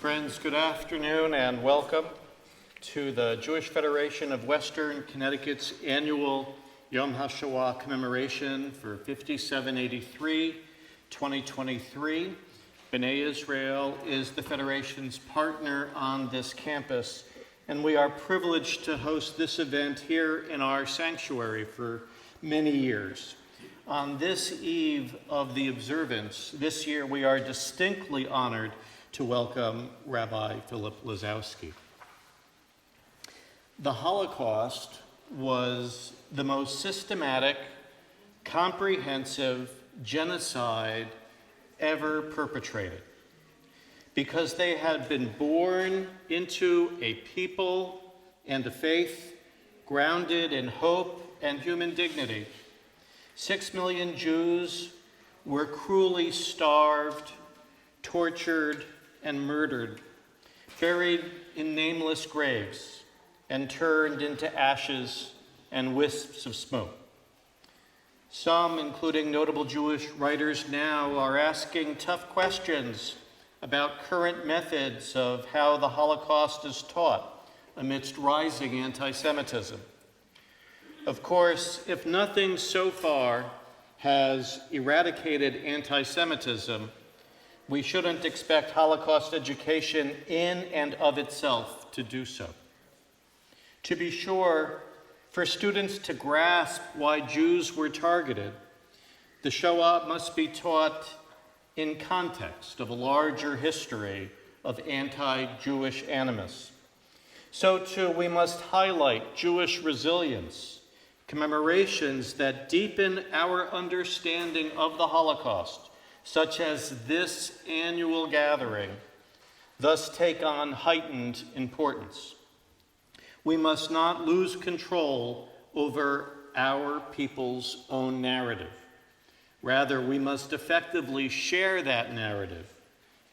Friends, good afternoon and welcome to the Jewish Federation of Western Connecticut's annual Yom HaShoah Commemoration for 5783, 2023. B'nai Israel is the Federation's partner on this campus, and we are privileged to host this event here in our sanctuary for many years. On this eve of the observance, this year we are distinctly honored to welcome Rabbi Philip Lazowski. The Holocaust was the most systematic, comprehensive genocide ever perpetrated because they had been born into a people and a faith grounded in hope and human dignity. 6 million Jews were cruelly starved, tortured, and murdered, buried in nameless graves, and turned into ashes and wisps of smoke. Some, including notable Jewish writers now, are asking tough questions about current methods of how the Holocaust is taught amidst rising anti-Semitism. Of course, if nothing so far has eradicated anti-Semitism, we shouldn't expect Holocaust education in and of itself to do so. To be sure, for students to grasp why Jews were targeted, the Shoah must be taught in context of a larger history of anti-Jewish animus. So too, we must highlight Jewish resilience, commemorations that deepen our understanding of the Holocaust, such as this annual gathering, thus take on heightened importance. We must not lose control over our people's own narrative. Rather, we must effectively share that narrative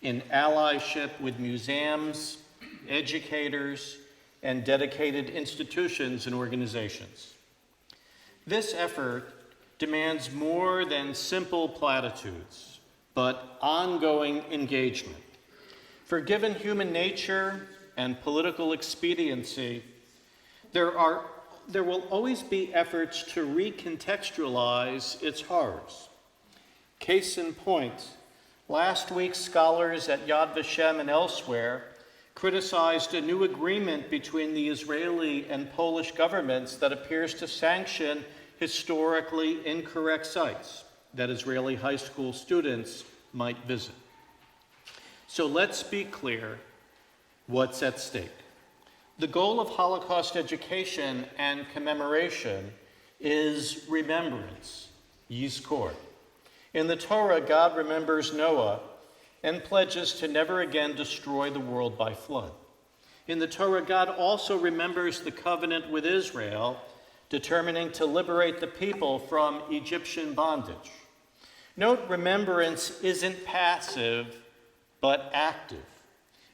in allyship with museums, educators, and dedicated institutions and organizations. This effort demands more than simple platitudes, but ongoing engagement. For given human nature and political expediency, there will always be efforts to recontextualize its horrors. Case in point, last week scholars at Yad Vashem and elsewhere criticized a new agreement between the Israeli and Polish governments that appears to sanction historically incorrect sites that Israeli high school students might visit. So let's be clear what's at stake. The goal of Holocaust education and commemoration is remembrance, yizkor. In the Torah, God remembers Noah and pledges to never again destroy the world by flood. In the Torah, God also remembers the covenant with Israel, determining to liberate the people from Egyptian bondage. Note, remembrance isn't passive, but active,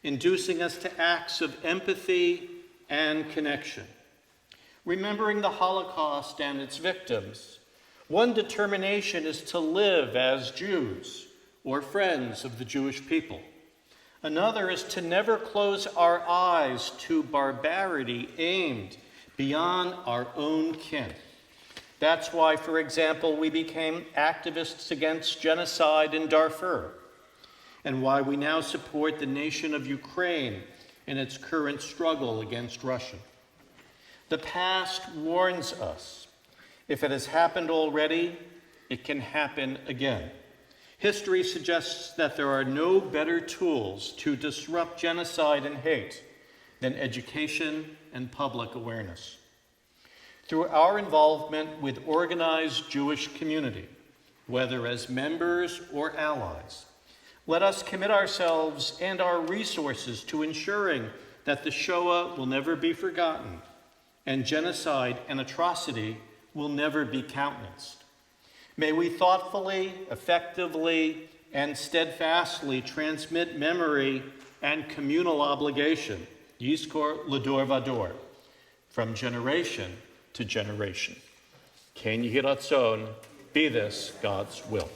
inducing us to acts of empathy and connection. Remembering the Holocaust and its victims, one determination is to live as Jews or friends of the Jewish people. Another is to never close our eyes to barbarity aimed beyond our own kin. That's why, for example, we became activists against genocide in Darfur, and why we now support the nation of Ukraine in its current struggle against Russia. The past warns us. If it has happened already, it can happen again. History suggests that there are no better tools to disrupt genocide and hate than education and public awareness. Through our involvement with organized Jewish community, whether as members or allies, let us commit ourselves and our resources to ensuring that the Shoah will never be forgotten and genocide and atrocity will never be countenanced. May we thoughtfully, effectively, and steadfastly transmit memory and communal obligation, Yizkor L'Dor Vador, from generation to generation. Ken Yehi Ratzon, be this God's will.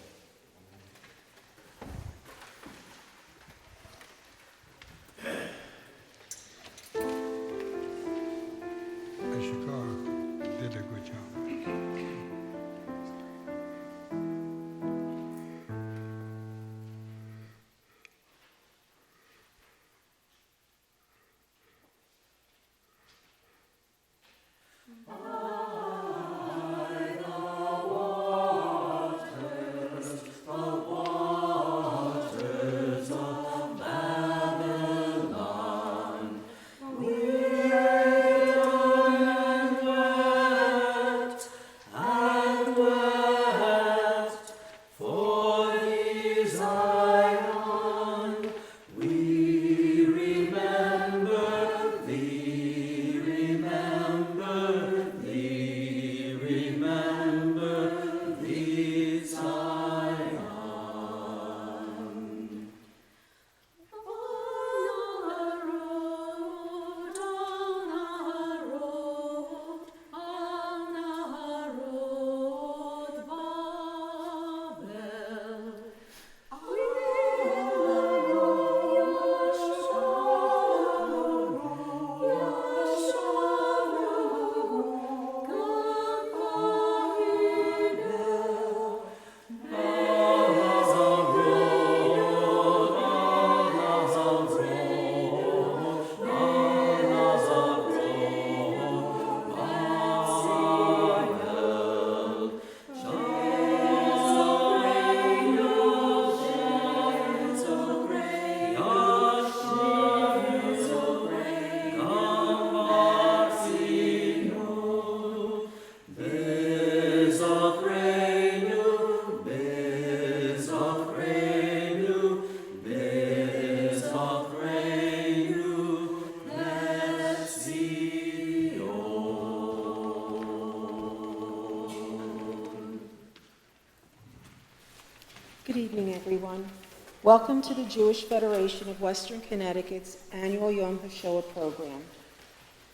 Welcome to the Jewish Federation of Western Connecticut's annual Yom HaShoah program.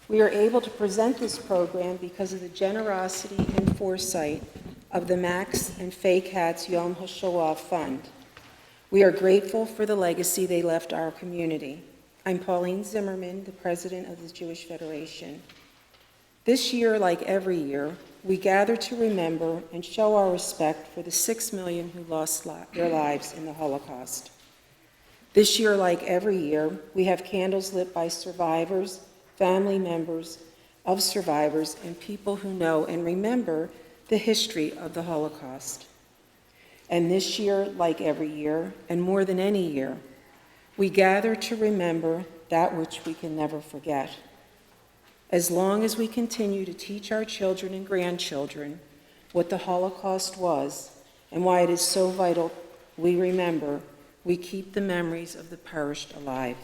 We are able to present this program because of the generosity and foresight of the Max and Fake Hats Yom HaShoah Fund. We are grateful for the legacy they left our community. I'm Pauline Zimmerman, the president of the Jewish Federation. This year, like every year, we gather to remember and show our respect for the 6 million who lost their lives in the Holocaust. This year, like every year, we have candles lit by survivors, family members of survivors, and people who know and remember the history of the Holocaust. And this year, like every year, and more than any year, we gather to remember that which we can never forget. As long as we continue to teach our children and grandchildren what the Holocaust was and why it is so vital we remember, we keep the memories of the perished alive.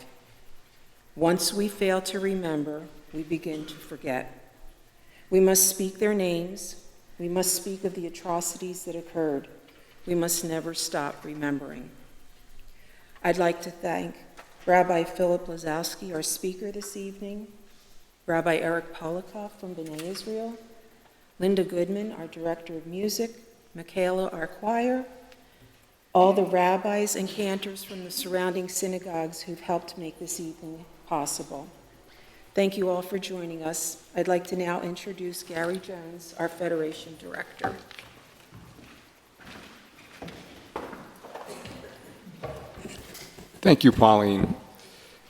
Once we fail to remember, we begin to forget. We must speak their names. We must speak of the atrocities that occurred. We must never stop remembering. I'd like to thank Rabbi Philip Lazowski, our speaker this evening, Rabbi Eric Polikoff from B'nai Israel, Linda Goodman, our director of music, Michaela, our choir, all the rabbis and cantors from the surrounding synagogues who've helped make this evening possible. Thank you all for joining us. I'd like to now introduce Gary Jones, our Federation Director. Thank you, Pauline,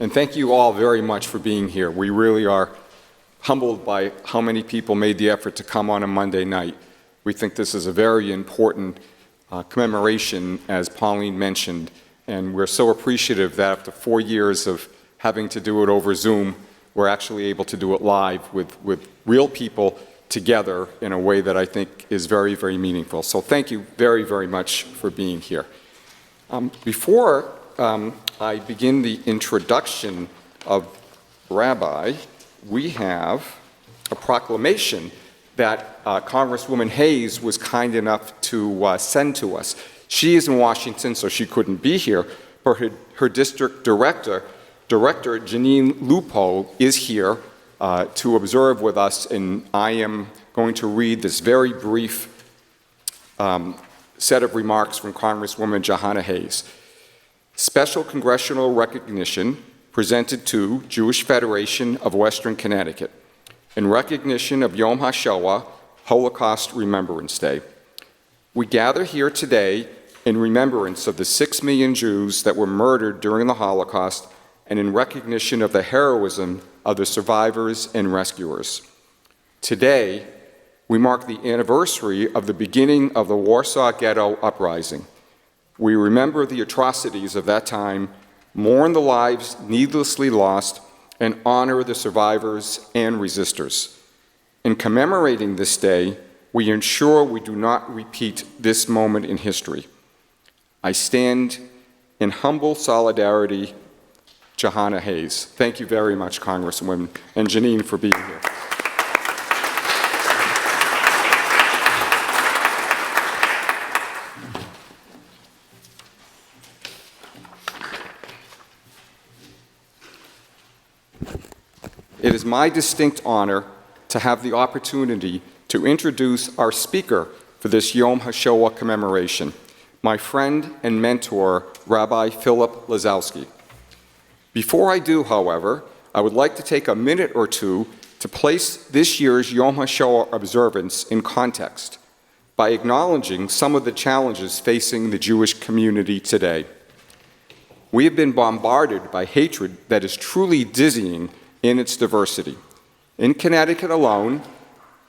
and thank you all very much for being here. We really are humbled by how many people made the effort to come on a Monday night. We think this is a very important commemoration, as Pauline mentioned, and we're so appreciative that after 4 years of having to do it over Zoom, we're actually able to do it live with real people together in a way that I think is very, very meaningful. So thank you very, very much for being here. Before I begin the introduction of Rabbi, we have a proclamation that Congresswoman Hayes was kind enough to send to us. She is in Washington, so she couldn't be here, but her district director, Janine Lupo, is here to observe with us, and I am going to read this very brief set of remarks from Congresswoman Jahana Hayes. Special congressional recognition presented to Jewish Federation of Western Connecticut in recognition of Yom HaShoah, Holocaust Remembrance Day. We gather here today in remembrance of the 6 million Jews that were murdered during the Holocaust and in recognition of the heroism of the survivors and rescuers. Today, we mark the anniversary of the beginning of the Warsaw Ghetto Uprising. We remember the atrocities of that time, mourn the lives needlessly lost, and honor the survivors and resistors. In commemorating this day, we ensure we do not repeat this moment in history. I stand in humble solidarity, Jahana Hayes. Thank you very much, Congresswoman, and Janine for being here. It is my distinct honor to have the opportunity to introduce our speaker for this Yom HaShoah commemoration, my friend and mentor, Rabbi Philip Lazowski. Before I do, however, I would like to take a minute or two to place this year's Yom HaShoah observance in context by acknowledging some of the challenges facing the Jewish community today. We have been bombarded by hatred that is truly dizzying in its diversity. In Connecticut alone,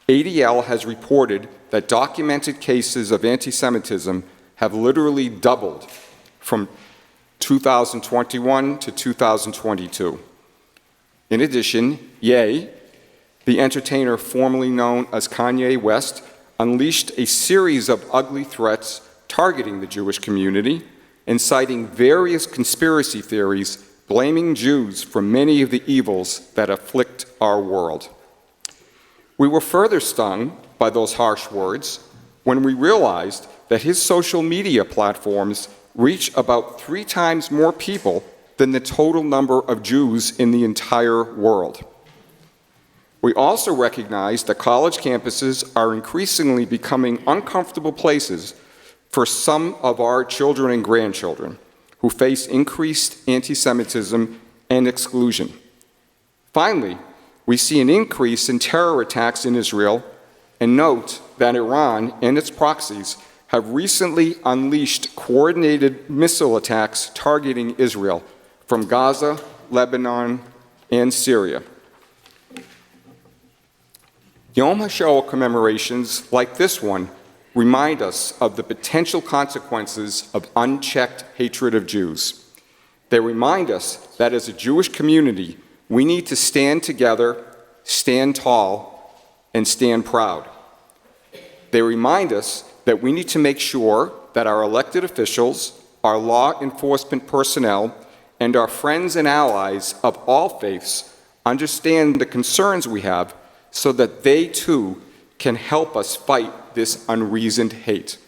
ADL has reported that documented cases of anti-Semitism have literally doubled from 2021 to 2022. In addition, Ye, the entertainer formerly known as Kanye West, unleashed a series of ugly threats targeting the Jewish community and citing various conspiracy theories blaming Jews for many of the evils that afflict our world. We were further stung by those harsh words when we realized that his social media platforms reach about 3 times more people than the total number of Jews in the entire world. We also recognize that college campuses are increasingly becoming uncomfortable places for some of our children and grandchildren who face increased anti-Semitism and exclusion. Finally, we see an increase in terror attacks in Israel, and note that Iran and its proxies have recently unleashed coordinated missile attacks targeting Israel from Gaza, Lebanon, and Syria. Yom HaShoah commemorations like this one remind us of the potential consequences of unchecked hatred of Jews. They remind us that as a Jewish community, we need to stand together, stand tall, and stand proud. They remind us that we need to make sure that our elected officials, our law enforcement personnel, and our friends and allies of all faiths understand the concerns we have so that they too can help us fight this unreasoned hate.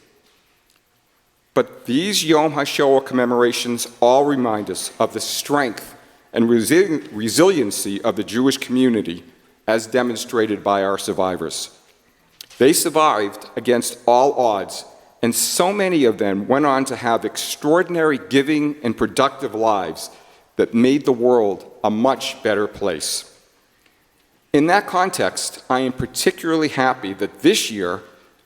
But these Yom HaShoah commemorations all remind us of the strength and resiliency of the Jewish community as demonstrated by our survivors. They survived against all odds, and so many of them went on to have extraordinary giving and productive lives that made the world a much better place. In that context, I am particularly happy that this year,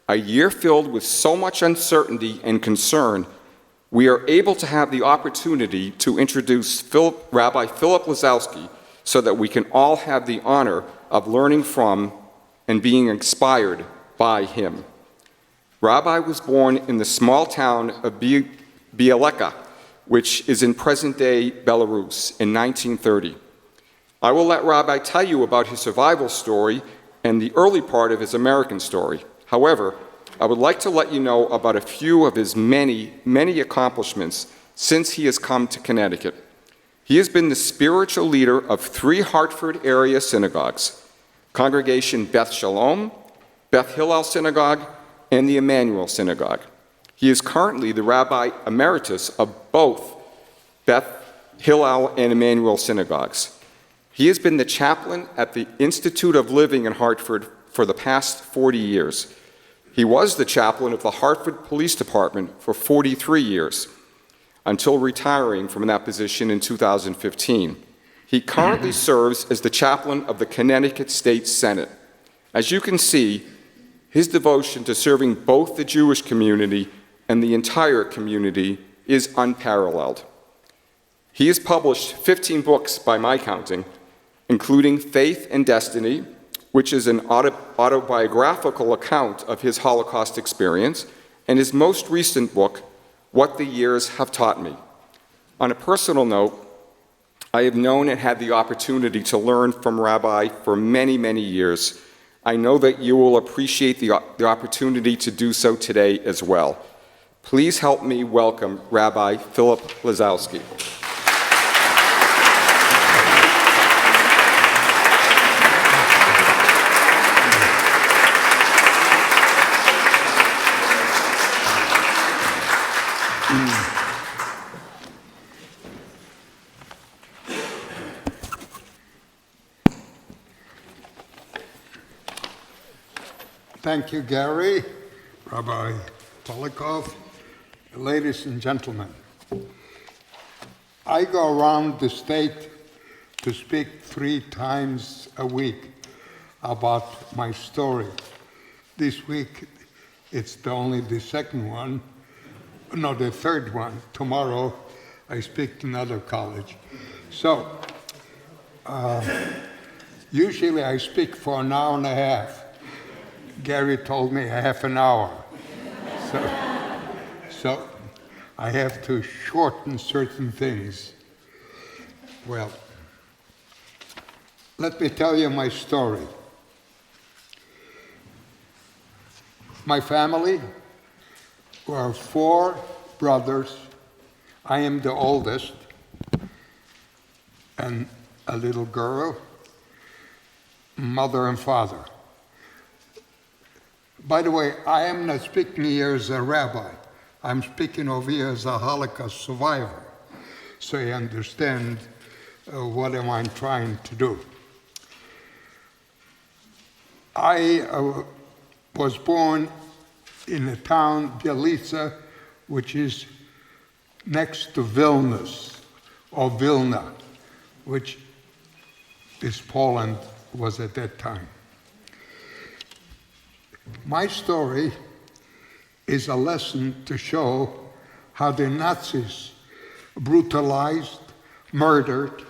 a year filled with so much uncertainty and concern, we are able to have the opportunity to introduce Rabbi Philip Lazowski so that we can all have the honor of learning from and being inspired by him. Rabbi was born in the small town of Bieleka, which is in present-day Belarus, in 1930. I will let Rabbi tell you about his survival story and the early part of his American story. However, I would like to let you know about a few of his many, many accomplishments since he has come to Connecticut. He has been the spiritual leader of 3 Hartford area synagogues: Congregation Beth Shalom, Beth Hillel Synagogue, and the Emmanuel Synagogue. He is currently the Rabbi Emeritus of both Beth Hillel and Emmanuel Synagogues. He has been the chaplain at the Institute of Living in Hartford for the past 40 years. He was the chaplain of the Hartford Police Department for 43 years, until retiring from that position in 2015. He currently serves as the chaplain of the Connecticut State Senate. As you can see, his devotion to serving both the Jewish community and the entire community is unparalleled. He has published 15 books by my counting, including Faith and Destiny, which is an autobiographical account of his Holocaust experience, and his most recent book, What the Years Have Taught Me. On a personal note, I have known and had the opportunity to learn from Rabbi for many, many years. I know that you will appreciate the opportunity to do so today as well. Please help me welcome Rabbi Philip Lazowski. Thank you, Gary, Rabbi Polikov, ladies and gentlemen. I go around the state to speak 3 times a week about my story. This week, it's only the second one, no, the third one. Tomorrow, I speak to another college. So, usually I speak for an hour and a half. Gary told me half an hour. So I have to shorten certain things. Well, let me tell you my story. My family were 4 brothers. I am the oldest, and a little girl, mother and father. By the way, I am not speaking here as a rabbi. I'm speaking of you as a Holocaust survivor, so you understand what am I trying to do. I was born in a town, Bielica, which is next to Vilnius, or Vilna, which is Poland was at that time. My story is a lesson to show how the Nazis brutalized, murdered,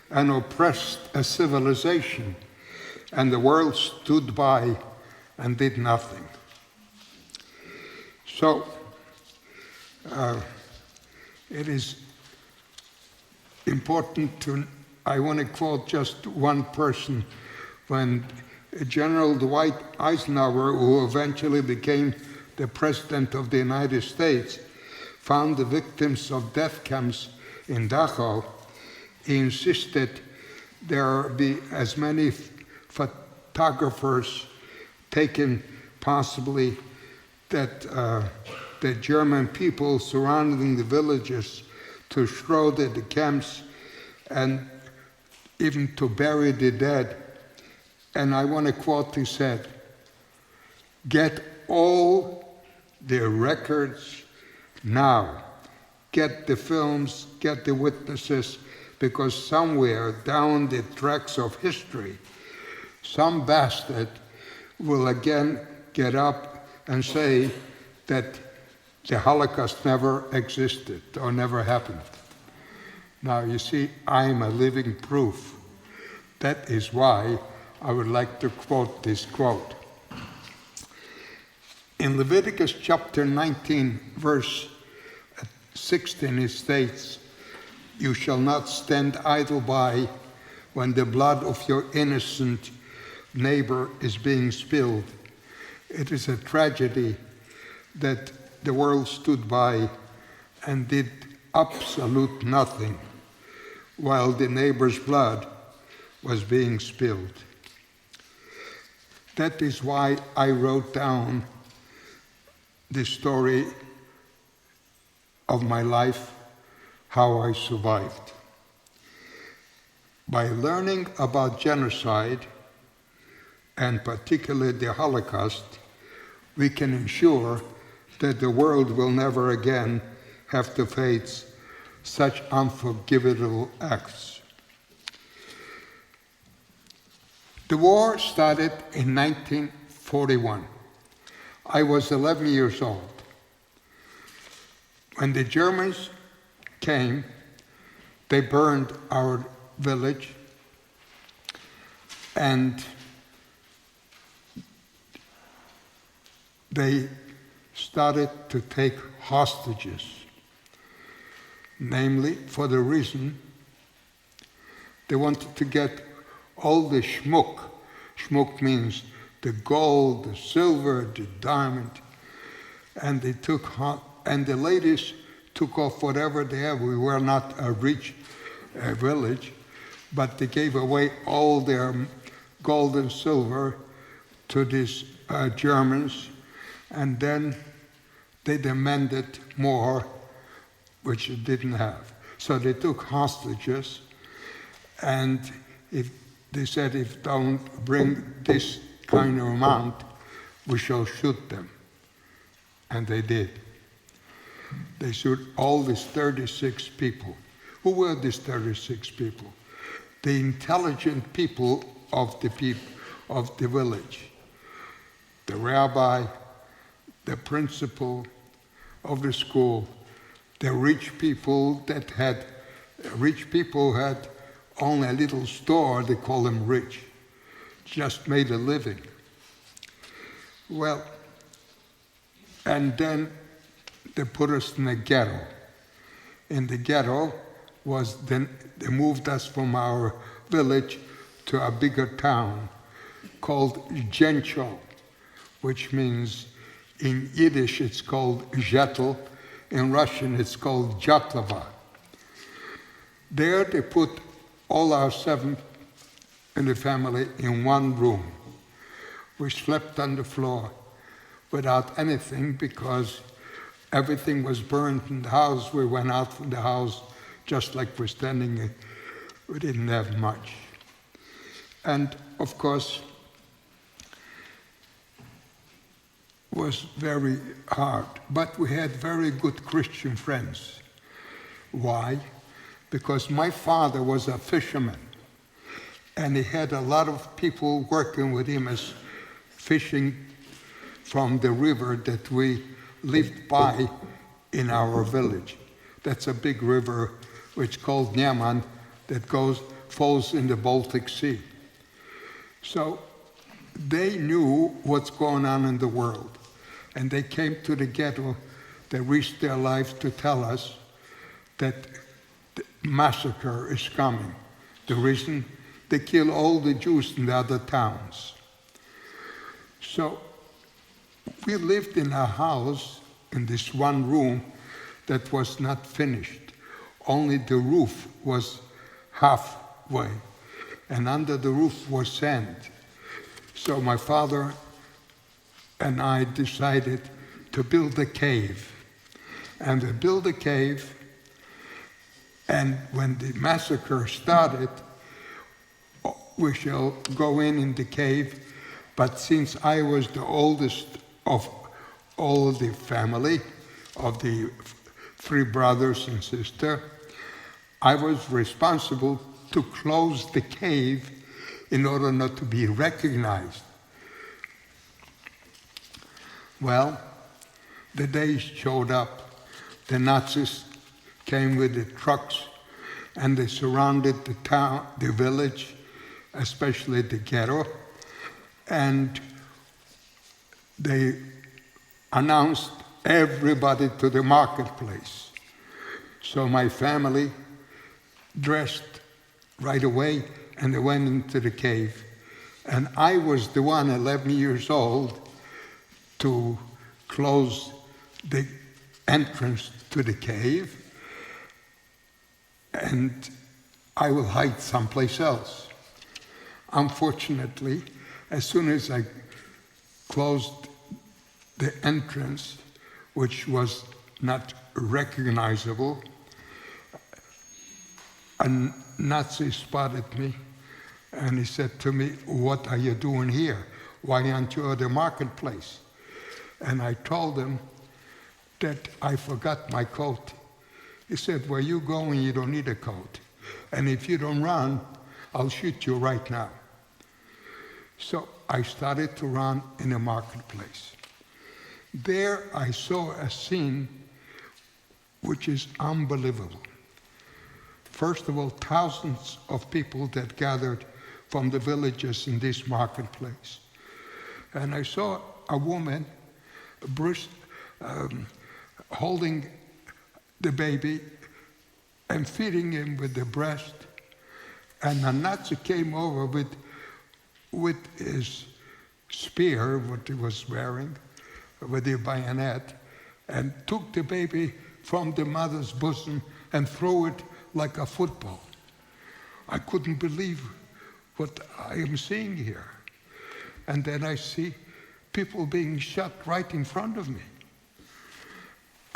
and oppressed a civilization, and the world stood by and did nothing. So, it is important to, I want to quote just one person. When General Dwight Eisenhower, who eventually became the President of the United States, found the victims of death camps in Dachau, he insisted there be as many photographers taken possibly that the German people surrounding the villages to shroud the camps and even to bury the dead. And I want to quote, he said, "Get all the records now. Get the films, get the witnesses, because somewhere down the tracks of history, some bastard will again get up and say that the Holocaust never existed or never happened." Now, you see, I'm a living proof. That is why I would like to quote this quote. In Leviticus chapter 19, verse 16, it states, "You shall not stand idle by when the blood of your innocent neighbor is being spilled." It is a tragedy that the world stood by and did absolute nothing while the neighbor's blood was being spilled. That is why I wrote down the story of my life, how I survived. By learning about genocide, and particularly the Holocaust, we can ensure that the world will never again have to face such unforgivable acts. The war started in 1941. I was 11 years old. When the Germans came, they burned our village, and they started to take hostages, namely for the reason they wanted to get all the schmuck. Schmuck means the gold, the silver, the diamond, and they took, and the ladies took off whatever they have. We were not a rich village, but they gave away all their gold and silver to these Germans, and then they demanded more, which they didn't have. So they took hostages, and if they said, if don't bring this kind of amount, we shall shoot them. And they did. They shoot all these 36 people. Who were these 36 people? The intelligent people of the village. The rabbi, the principal of the school, the rich people had only a little store, they call them rich, just made a living. Well, and then they put us in a ghetto. In the ghetto was then they moved us from our village to a bigger town called Gentcho, which means in Yiddish it's called Zhetel, in Russian it's called Jatlava. There they put all our 7 in the family in one room. We slept on the floor without anything because everything was burned in the house. We went out from the house just like we're standing. We didn't have much. And of course, it was very hard. But we had very good Christian friends. Why? Because my father was a fisherman. And he had a lot of people working with him as fishing from the river that we lived by in our village. That's a big river which is called Nyaman that falls in the Baltic Sea. So they knew what's going on in the world. And they came to the ghetto. They risked their lives to tell us that the massacre is coming. The reason they kill all the Jews in the other towns. So we lived in a house in this one room that was not finished. Only the roof was halfway, and under the roof was sand. So my father and I decided to build a cave. And we built a cave, and when the massacre started, we shall go in the cave. But since I was the oldest of all the family, of the 3 brothers and sister, I was responsible to close the cave in order not to be recognized. Well, the days showed up. The Nazis came with the trucks and they surrounded the town, the village, especially the ghetto, and they announced everybody to the marketplace. So my family dressed right away and they went into the cave. And I was the one, 11 years old, to close the entrance to the cave, and I will hide someplace else. Unfortunately, as soon as I closed the entrance, which was not recognizable, a Nazi spotted me and he said to me, "What are you doing here? Why aren't you at the marketplace?" And I told him that I forgot my coat. He said, "Where you going, you don't need a coat. And if you don't run, I'll shoot you right now." So I started to run in the marketplace. There I saw a scene which is unbelievable. First of all, thousands of people that gathered from the villages in this marketplace. And I saw a woman holding the baby and feeding him with the breast. And a Nazi came over with his spear, what he was wearing, with the bayonet, and took the baby from the mother's bosom and threw it like a football. I couldn't believe what I am seeing here. And then I see people being shot right in front of me.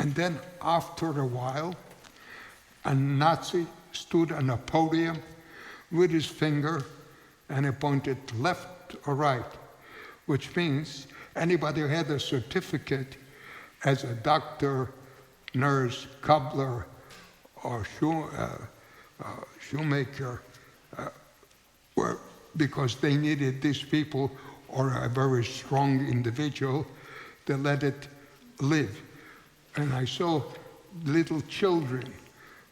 And then after a while, a Nazi stood on a podium with his finger and he pointed left or right, which means anybody who had a certificate as a doctor, nurse, cobbler, or shoemaker, because they needed these people or a very strong individual, they let it live. And I saw little children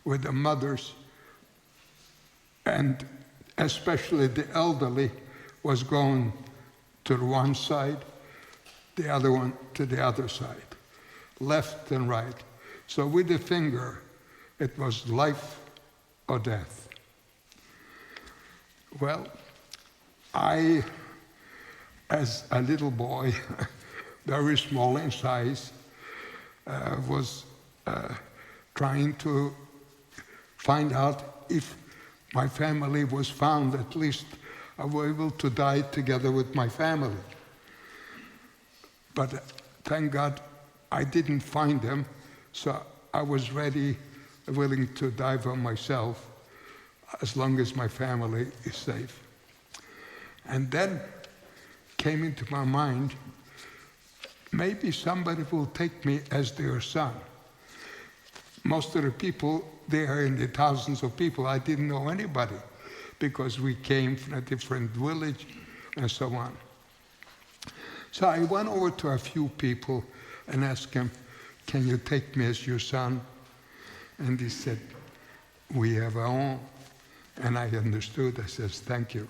with the mothers, and especially the elderly was going to one side, the other one to the other side, left and right. So with the finger, it was life or death. Well, I, as a little boy, very small in size, was trying to find out if my family was found. At least I was able to die together with my family. But thank God I didn't find them, So I was ready, willing to die for myself as long as my family is safe. And then came into my mind, maybe somebody will take me as their son. Most of the people there, in the thousands of people, I didn't know anybody because we came from a different village and so on. So I went over to a few people and asked them, can you take me as your son? And he said, we have our own. And I understood. I said, thank you.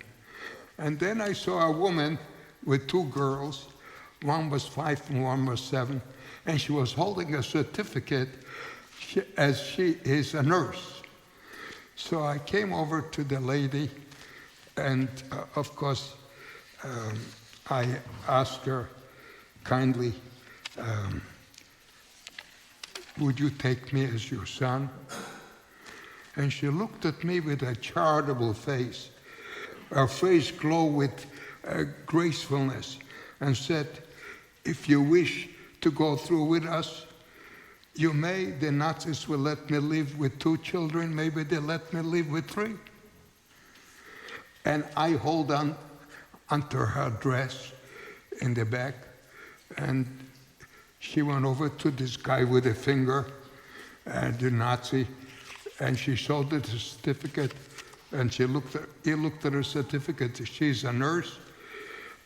And then I saw a woman with two girls. One was 5 and one was 7. And she was holding a certificate as she is a nurse. So I came over to the lady, and of course, I asked her kindly, would you take me as your son? And she looked at me with a charitable face. Her face glowed with gracefulness and said, if you wish to go through with us, you may. The Nazis will let me live with 2 children. Maybe they'll let me live with 3. And I hold on onto her dress in the back, and she went over to this guy with a finger, the Nazi, and she showed the certificate, and he looked at her certificate. She's a nurse,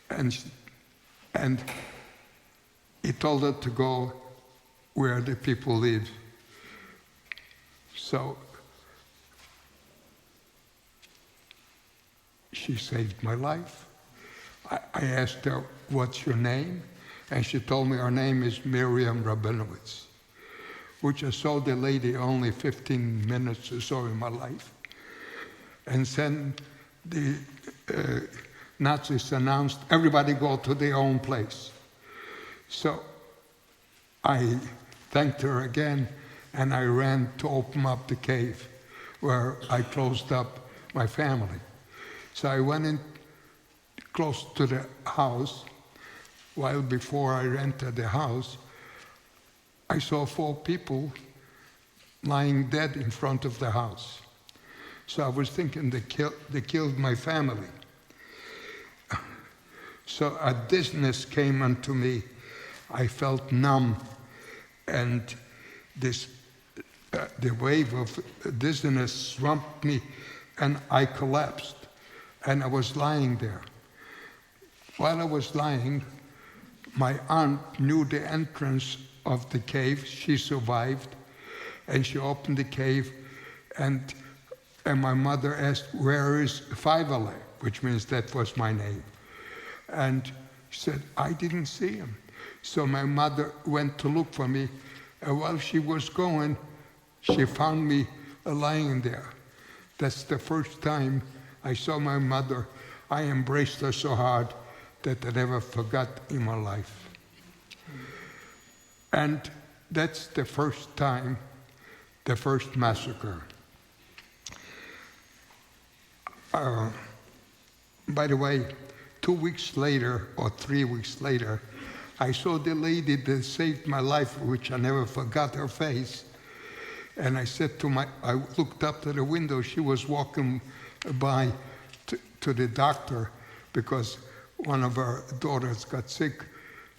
and he told her to go where the people live. So she saved my life. I asked her, what's your name? And she told me her name is Miriam Rabinowitz, which I saw the lady only 15 minutes or so in my life. And then the Nazis announced, everybody go to their own place. So I thanked her again, and I ran to open up the cave where I closed up my family. So I went in close to the house. While before I entered the house, I saw 4 people lying dead in front of the house. So I was thinking they killed my family. So a dizziness came unto me. I felt numb, and the wave of dizziness swamped me, and I collapsed, and I was lying there. While I was lying, my aunt knew the entrance of the cave. She survived, and she opened the cave, and my mother asked, where is Fivale? Which means that was my name. And she said, I didn't see him. So my mother went to look for me, and while she was going, she found me lying there. That's the first time I saw my mother. I embraced her so hard that I never forgot in my life. And that's the first time, the first massacre. By the way, 2 weeks later, or 3 weeks later, I saw the lady that saved my life, which I never forgot her face. And I said I looked up to the window. She was walking by to the doctor because one of our daughters got sick.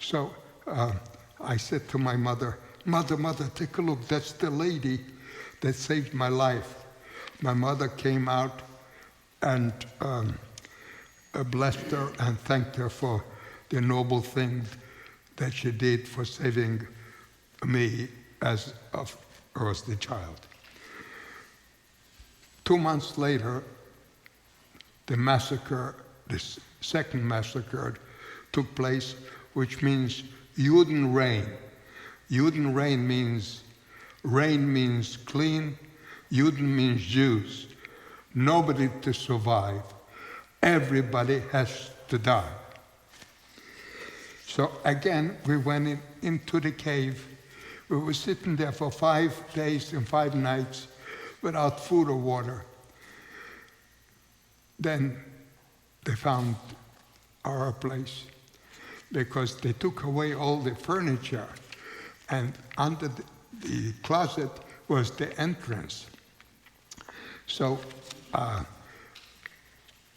So I said to my mother, Mother, take a look. That's the lady that saved my life. My mother came out and blessed her and thanked her for the noble thing that she did for saving me as the child. 2 months later, the massacre, this second massacre, took place, which means Juden reign. Juden reign means clean. Juden means Jews. Nobody to survive. Everybody has to die. So again, we went into the cave. We were sitting there for 5 days and 5 nights without food or water. Then they found our place because they took away all the furniture, and under the closet was the entrance. So,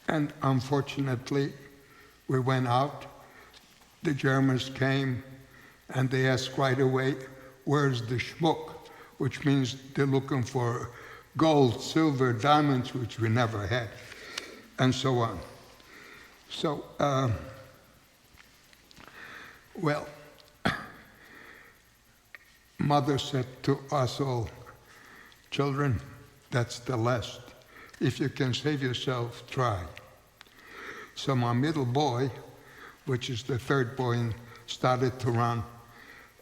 and unfortunately, we went out. The Germans came, and they asked right away, "Where's the schmuck?" Which means they're looking for gold, silver, diamonds, which we never had, and so on. So, well, Mother said to us all, "Children, that's the last. If you can save yourself, try." So my middle boy, which is the third boy, started to run,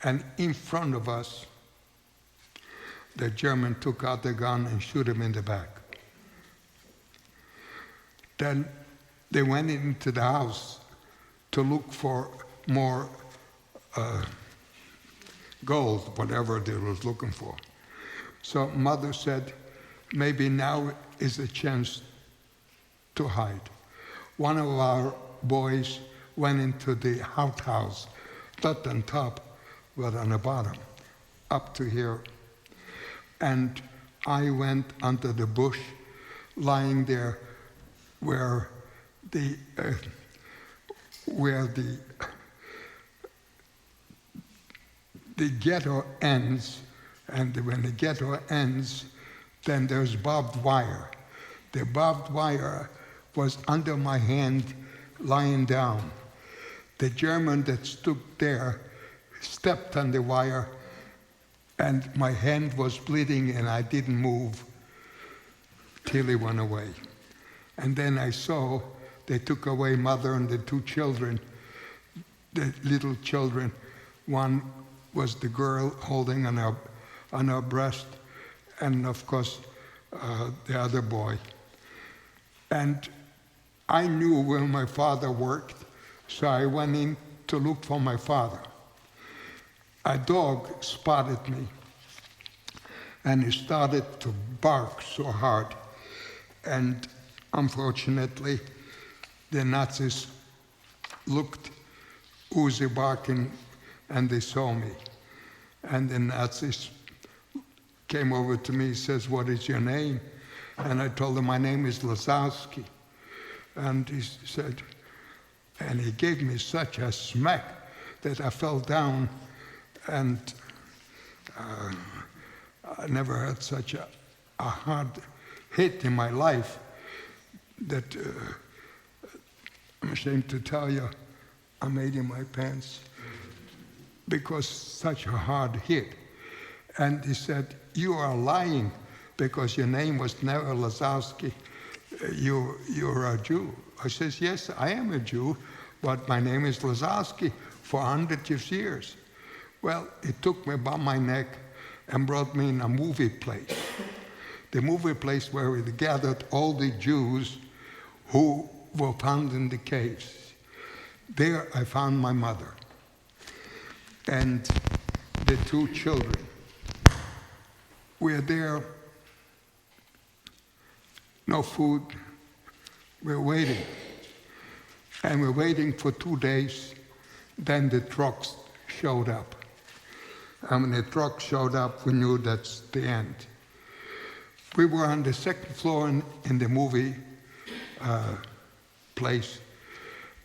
and in front of us, the German took out the gun and shoot him in the back. Then they went into the house to look for more gold, whatever they was looking for. So Mother said, maybe now is a chance to hide. One of our boys went into the outhouse, not on top, but on the bottom, up to here. And I went under the bush, lying there where the ghetto ends, and when the ghetto ends, then there's barbed wire. The barbed wire was under my hand, lying down. The German that stood there stepped on the wire, and my hand was bleeding, and I didn't move till he went away. And then I saw they took away Mother and the two children, the little children. One was the girl holding on her breast, and of course the other boy. And I knew where my father worked, so I went in to look for my father. A dog spotted me, and he started to bark so hard. And unfortunately, the Nazis looked who's barking, and they saw me. And the Nazis came over to me and says, "What is your name?" And I told him, "My name is Lazowski." And he said, and he gave me such a smack that I fell down, and I never had such a hard hit in my life that I'm ashamed to tell you, I made in my pants because such a hard hit. And he said, "You are lying because your name was never Lazowski. You're a Jew." I says, "Yes, I am a Jew, but my name is Lazowski for hundreds of years." Well, he took me by my neck and brought me in a movie place. The movie place where we gathered all the Jews who were found in the caves. There I found my mother and the two children. We're there, no food, we're waiting. And we're waiting for 2 days, then the trucks showed up. And when the truck showed up, we knew that's the end. We were on the second floor in the movie place,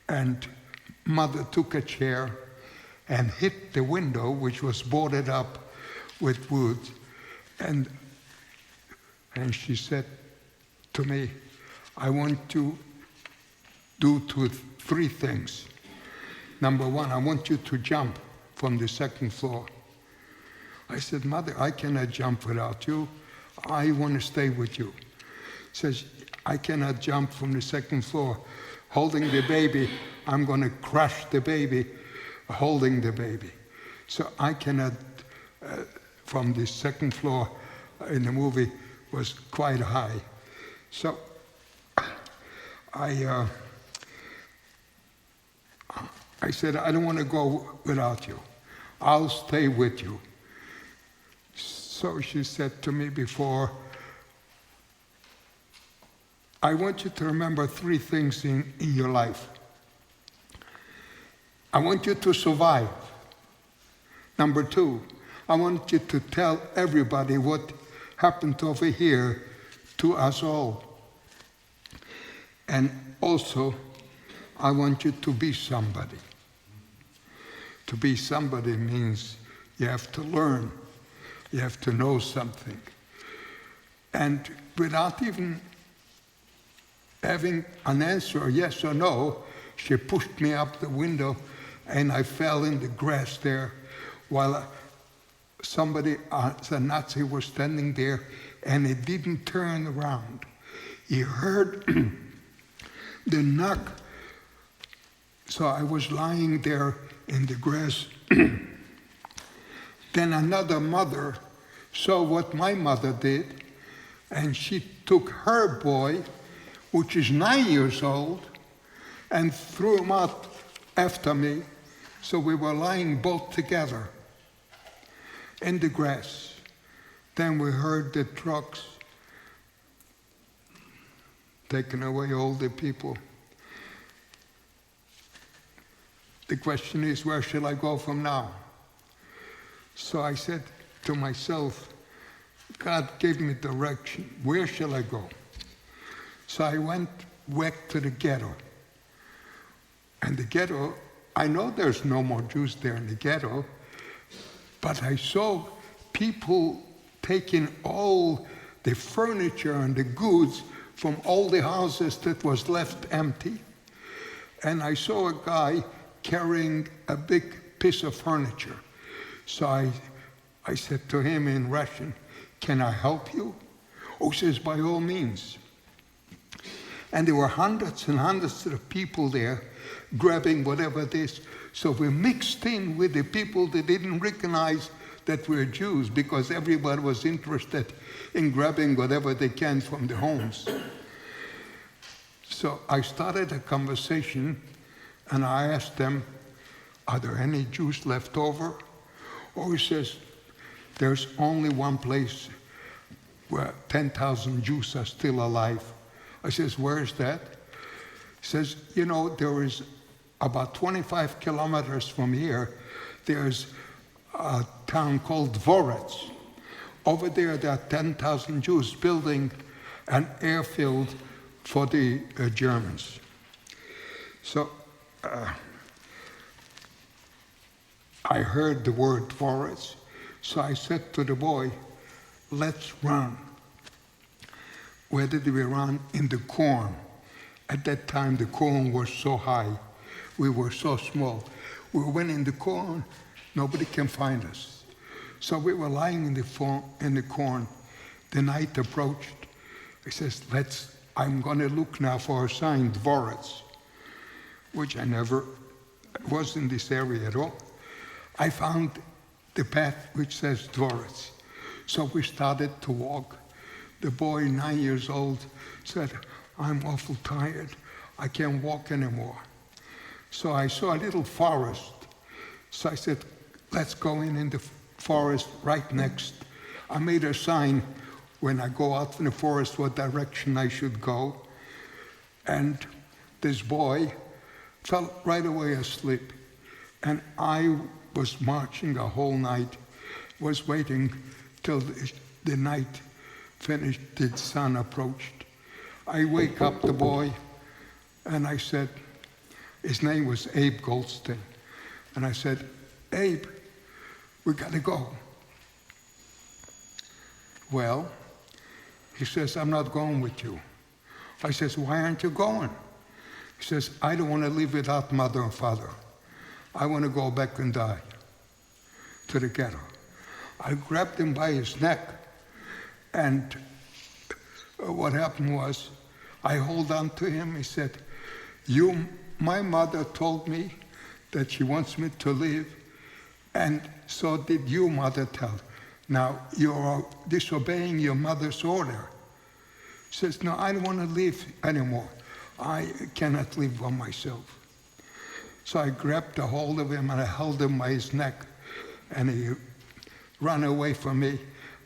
and Mother took a chair and hit the window, which was boarded up with wood, and she said to me, "I want to do three things. Number one, I want you to jump from the second floor." I said, "Mother, I cannot jump without you. I want to stay with you." Says, "I cannot jump from the second floor. Holding the baby, I'm going to crush the baby holding the baby. So I cannot, from the second floor in the movie was quite high. So I said, "I don't want to go without you. I'll stay with you." So she said to me before, "I want you to remember three things in your life. I want you to survive. Number two, I want you to tell everybody what happened over here to us all. And also, I want you to be somebody. To be somebody means you have to learn. You have to know something. And without even having an answer, yes or no, she pushed me up the window and I fell in the grass there while somebody, a Nazi, was standing there, and he didn't turn around. He heard the knock. So I was lying there in the grass. Then another mother saw what my mother did, and she took her boy, which is 9 years old, and threw him out after me. So we were lying both together in the grass. Then we heard the trucks taking away all the people. The question is, where shall I go from now? So I said to myself, God gave me direction. Where shall I go? So I went back to the ghetto. And the ghetto, I know there's no more Jews there in the ghetto, but I saw people taking all the furniture and the goods from all the houses that was left empty. And I saw a guy carrying a big piece of furniture. So I said to him in Russian, can I help you? Oh, he says, by all means. And there were hundreds and hundreds of people there grabbing whatever it is. So we mixed in with the people that didn't recognize that we're Jews, because everybody was interested in grabbing whatever they can from the homes. So I started a conversation, and I asked them, are there any Jews left over? Oh, he says, there's only one place where 10,000 Jews are still alive. I says, where is that? He says, you know, there is about 25 kilometers from here, there's a town called Dvorets. Over there are 10,000 Jews building an airfield for the Germans. So I heard the word Dvorets, so I said to the boy, let's run. Where did we run? In the corn. At that time, the corn was so high. We were so small. We went in the corn, nobody can find us. So we were lying in the corn. The night approached. He says, I'm going to look now for a sign, Dvorets, which I never was in this area at all. I found the path which says Dvorets. So we started to walk. The boy, 9 years old, said, I'm awful tired. I can't walk anymore. So I saw a little forest. So I said, let's go in the forest right next. I made a sign when I go out in the forest what direction I should go. And this boy fell right away asleep. And I was marching a whole night, was waiting till the night finished, the sun approached. I wake up the boy, and I said, his name was Abe Goldstein. And I said, Abe, we gotta go. Well, he says, I'm not going with you. I says, why aren't you going? He says, I don't want to live without mother and father. I want to go back and die to the ghetto. I grabbed him by his neck, and what happened was, I hold on to him. He said, my mother told me that she wants me to live, and so did you, mother, tell. Now, you're disobeying your mother's order. He says, no, I don't want to live anymore. I cannot live by myself. So I grabbed a hold of him, and I held him by his neck, and he ran away from me,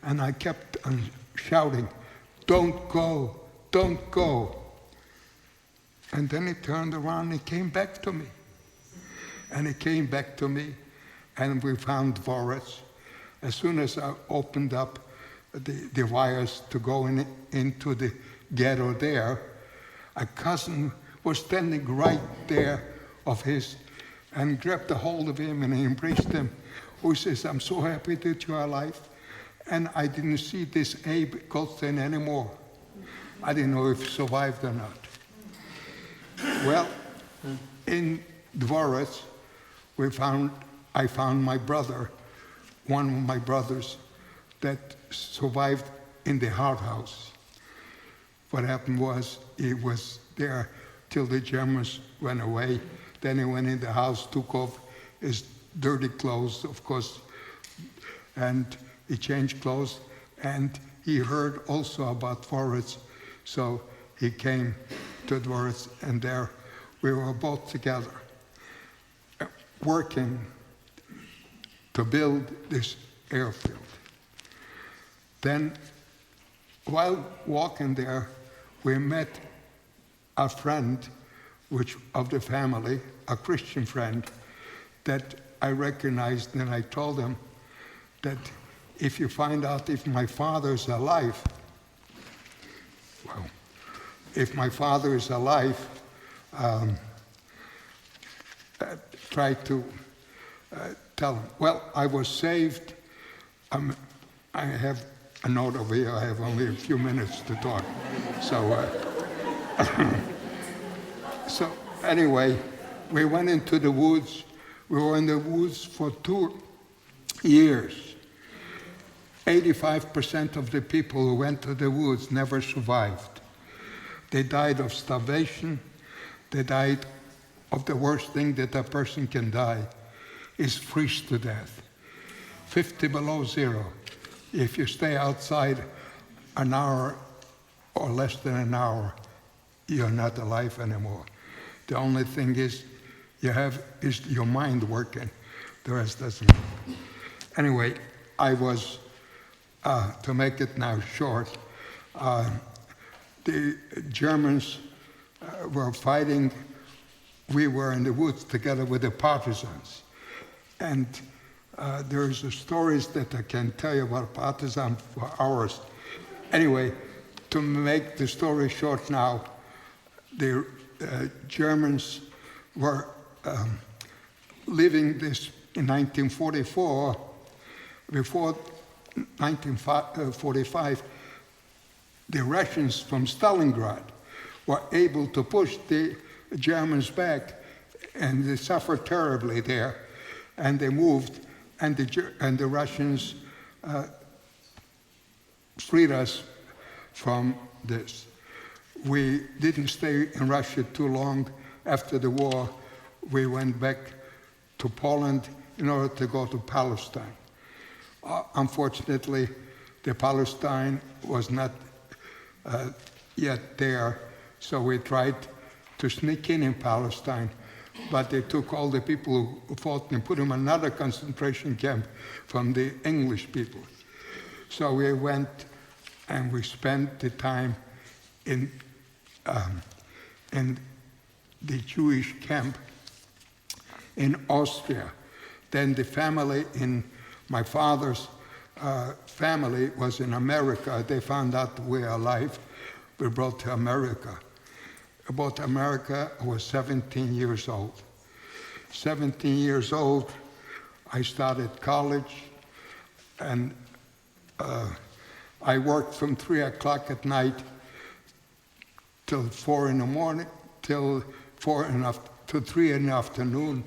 and I kept on shouting, don't go, don't go. And then he turned around and he came back to me. And he came back to me, and we found Dvorets. As soon as I opened up the wires to go into the ghetto there, a cousin was standing right there of his and grabbed a hold of him and he embraced him. Who says, "I'm so happy that you are alive." And I didn't see this Abe Goldstein anymore. I didn't know if he survived or not. Well, in Dvorets, I found my brother, one of my brothers, that survived in the hard house. What happened was he was there till the Germans went away. Then he went in the house, took off his dirty clothes, of course, and he changed clothes. And he heard also about Dvorets, so he came to Dvorets, and there we were both together, working to build this airfield. Then, while walking there, we met a friend of the family, a Christian friend, that I recognized, and I told him that if you find out if my father is alive, well, if my father is alive, try to tell him. Well, I was saved. I have a note over here. I have only a few minutes to talk. So anyway, we went into the woods. We were in the woods for 2 years. 85% of the people who went to the woods never survived. They died of starvation. They died of the worst thing that a person can die, is freeze to death. 50 below zero. If you stay outside an hour or less than an hour, you're not alive anymore. The only thing is you have is your mind working. The rest doesn't. Anyway, I was, to make it now short, the Germans were fighting. We were in the woods together with the partisans. And there's stories that I can tell you about partisans for hours. Anyway, to make the story short now, the Germans were living this in 1944. Before 1945, the Russians from Stalingrad were able to push the Germans back, and they suffered terribly there, and they moved, and the Russians freed us from this. We didn't stay in Russia too long. After the war, we went back to Poland in order to go to Palestine. Unfortunately, the Palestine was not yet there, so we tried to sneak in Palestine, but they took all the people who fought and put them in another concentration camp from the English people. So we went and we spent the time in the Jewish camp in Austria. Then the family in my father's family was in America. They found out we were alive. We brought to America. About America, I was 17 years old. 17 years old, I started college, and I worked from 3 o'clock at night till 4 in the morning, till 3 in the afternoon.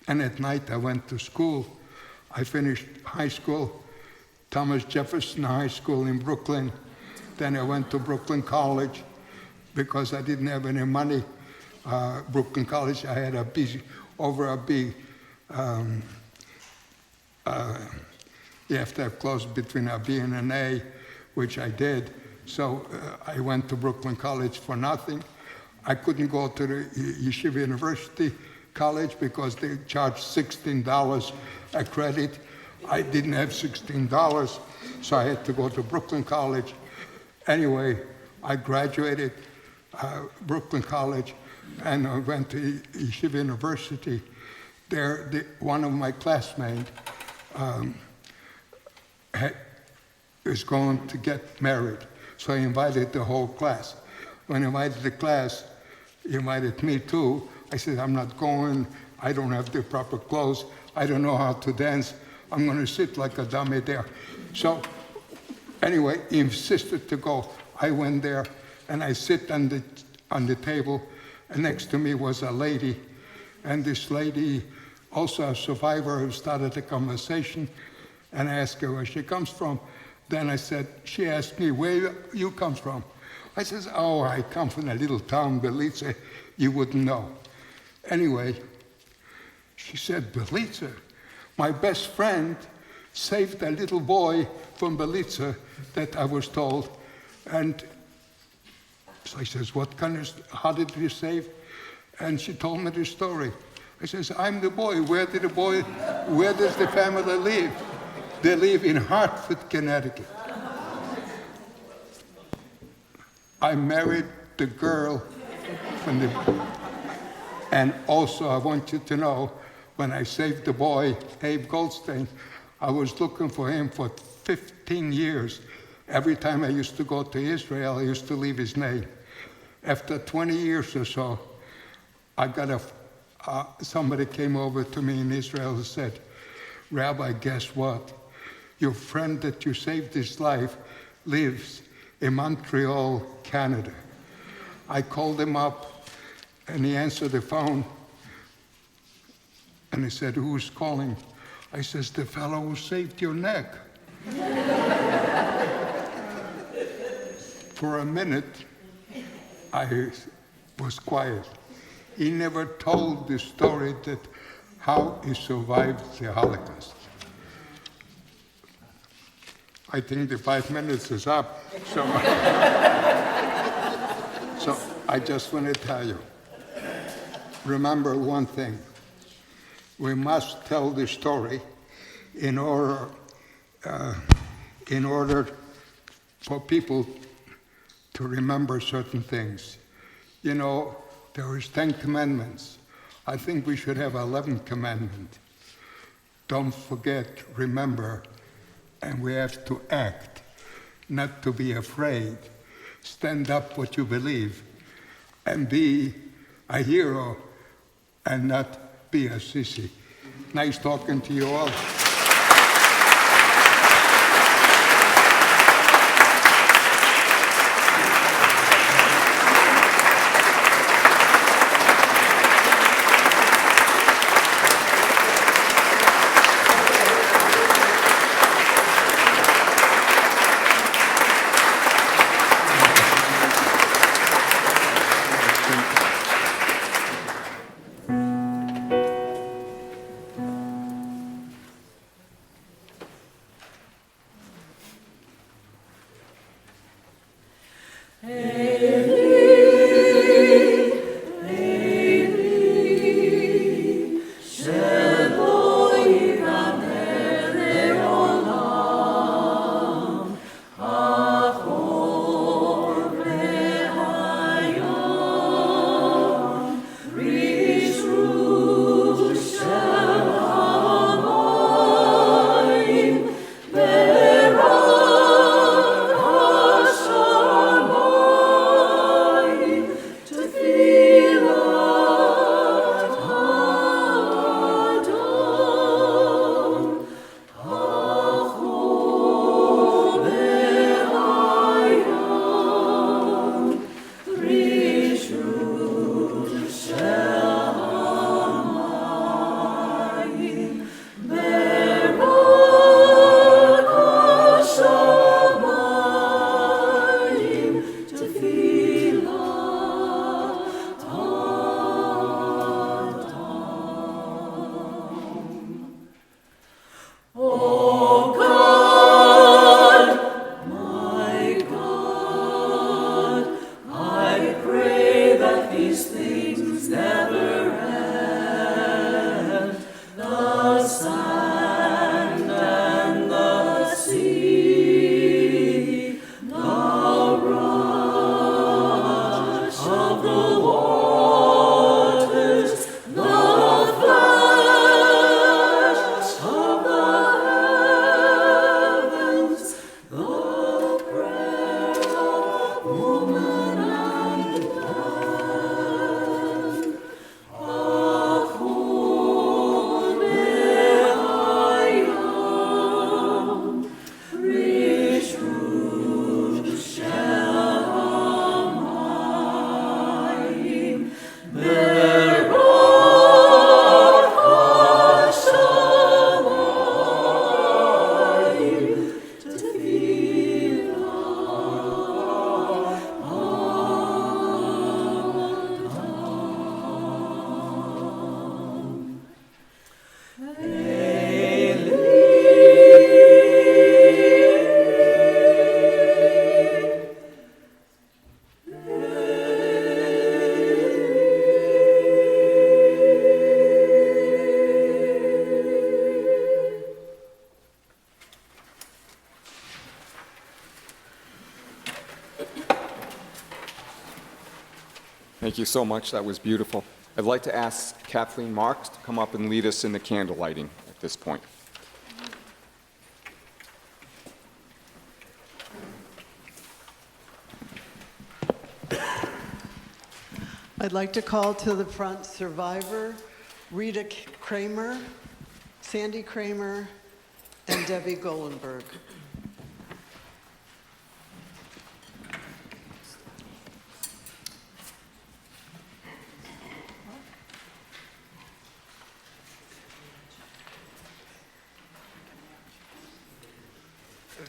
And at night I went to school. I finished high school, Thomas Jefferson High School in Brooklyn. Then I went to Brooklyn College because I didn't have any money. Brooklyn College, I had a B, over a B. You have to have close between a B and an A, which I did. So I went to Brooklyn College for nothing. I couldn't go to the Yeshiva University College because they charged $16 a credit. I didn't have $16, so I had to go to Brooklyn College. Anyway, I graduated Brooklyn College, and I went to Yeshiva University. There, one of my classmates was going to get married. So I invited the whole class. When I invited the class, he invited me too. I said, I'm not going. I don't have the proper clothes. I don't know how to dance. I'm going to sit like a dummy there. So anyway, he insisted to go. I went there, and I sit on the table, and next to me was a lady. And this lady, also a survivor, who started a conversation, and I asked her where she comes from. Then I said, she asked me, where you come from? I says, oh, I come from a little town, Belize. You wouldn't know. Anyway, she said, Belize? My best friend saved a little boy from Belize that I was told. And so I says, how did you save? And she told me the story. I says, I'm the boy. Where does the family live? They live in Hartford, Connecticut. I married the girl and also I want you to know, when I saved the boy, Abe Goldstein, I was looking for him for 15 years. Every time I used to go to Israel, I used to leave his name. After 20 years or so, I got somebody came over to me in Israel and said, Rabbi, guess what? Your friend that you saved his life lives in Montreal, Canada. I called him up, and he answered the phone, and he said, who's calling? I says, the fellow who saved your neck. For a minute, I was quiet. He never told the story that how he survived the Holocaust. I think the 5 minutes is up, so I just want to tell you, remember one thing. We must tell the story in order for people to remember certain things. You know, there is 10 commandments. I think we should have 11 commandments. Don't forget, remember, and we have to act, not to be afraid. Stand up what you believe, and be a hero, and not be a sissy. Nice talking to you all. Thank you so much. That was beautiful. I'd like to ask Kathleen Marks to come up and lead us in the candle lighting at this point. I'd like to call to the front survivor, Rita Kramer, Sandy Kramer, and Debbie Golenberg.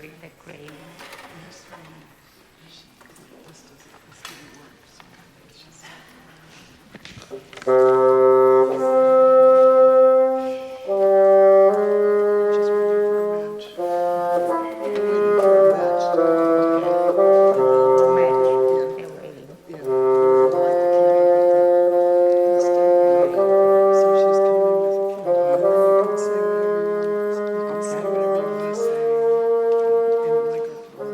Rita Kramer. Just waiting for a match. We're waiting for a match. They're waiting. Yeah, we're gonna light the candle. So she's coming with a candle. You can say whatever you want. You can say whatever you want to say in a microphone.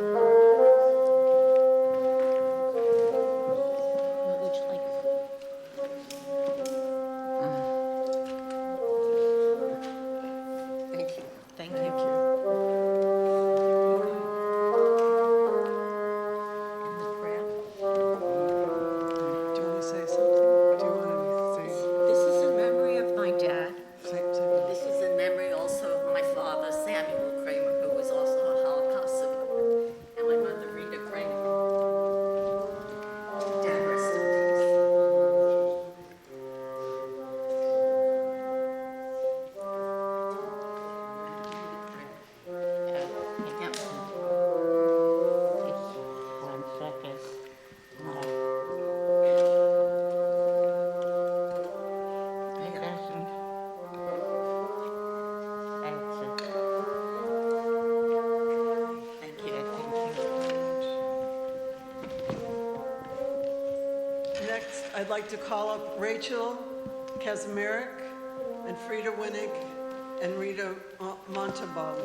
What would you like? Thank you. Thank you. Thank you. And the prayer. Do you want to say something? Do you want to say? This is in memory of my dad. Say This is in memory also of my father, Samuel Kramer, who was also a Holocaust survivor, and my mother, Rita Kramer. Dad, rest in peace. Yep. One second. It doesn't. That's it. Thank you. Next, I'd like to call up Rachel Kazmarek and Frida Winnick and Rita Montalban.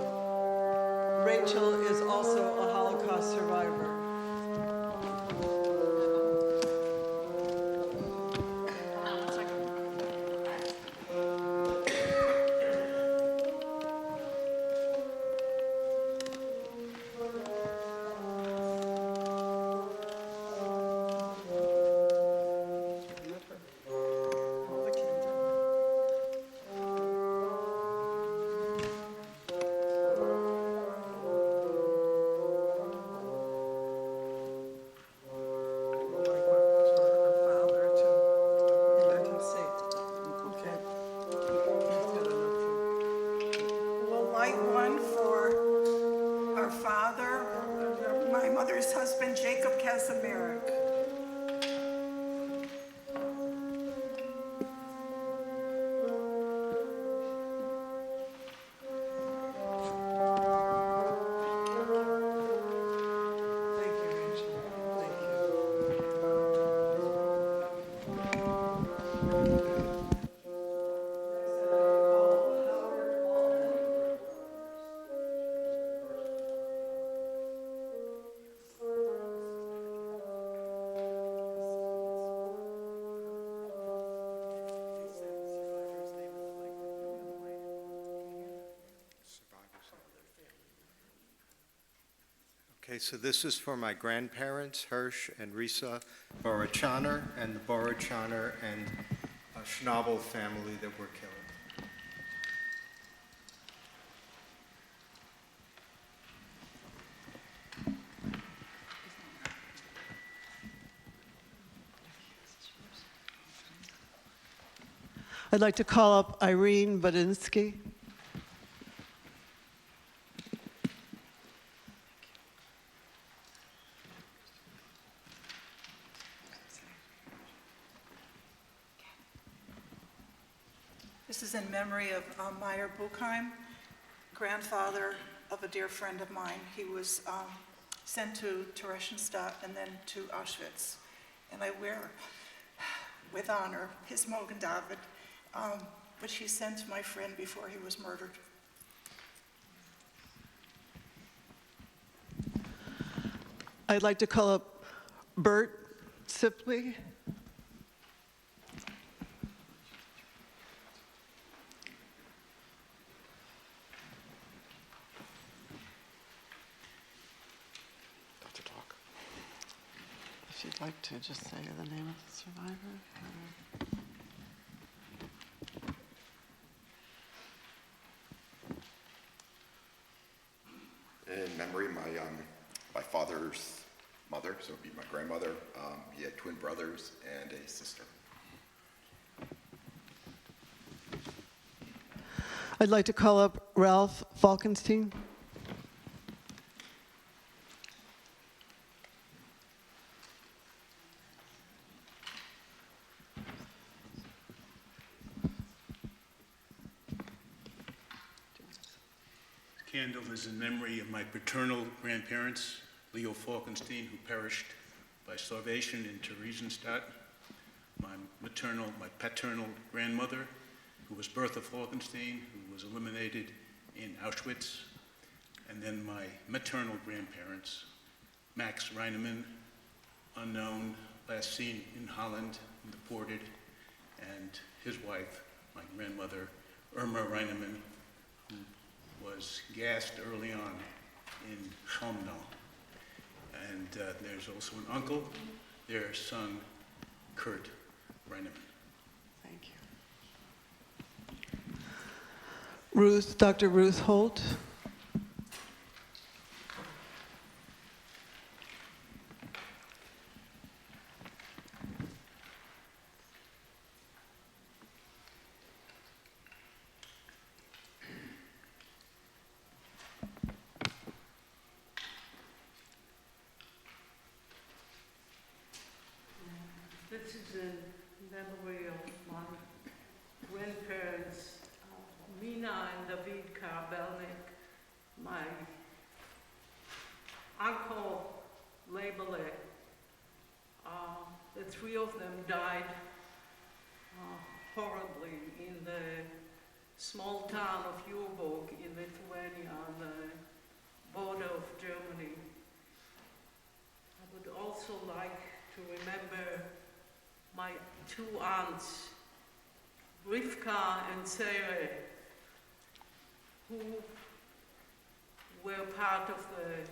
Rachel is also a Holocaust survivor. Hold the candle. We'll light one for our father, my mother's husband, Jacob Kazmarek. Thank you, Rachel. Thank you. Okay, so this is for my grandparents, Hirsch and Risa Borochaner, and the Borochaner and Schnabel family that were killed. I'd like to call up Irene Badinsky. This is in memory of Meyer Buchheim, grandfather of a dear friend of mine. He was sent to Theresienstadt and then to Auschwitz. And I wear, with honor, his Mogen David, which he sent to my friend before he was murdered. I'd like to call up Bert Sipley. you'd like to just say the name of the survivor? In memory, my father's mother, so it'd be my grandmother. He had twin brothers and a sister. I'd like to call up Ralph Falkenstein. Candle is in memory of my paternal grandparents, Leo Falkenstein, who perished by starvation in Theresienstadt, my paternal grandmother, who was Bertha Falkenstein, who was eliminated in Auschwitz, and then my maternal grandparents, Max Reinemann, unknown, last seen in Holland, deported, and his wife, my grandmother, Irma Reinemann, who was gassed early on in Cholmno. And there's also an uncle, their son, Kurt Reinemann. Thank you. Dr. Ruth Holt. This is in memory of my grandparents, Mina and David Karabelnik, my uncle Labele. The three of them died horribly in the small town of Jurburg in Lithuania on the border of Germany. I would also like to remember my two aunts, Rivka and Sarah, who were part of the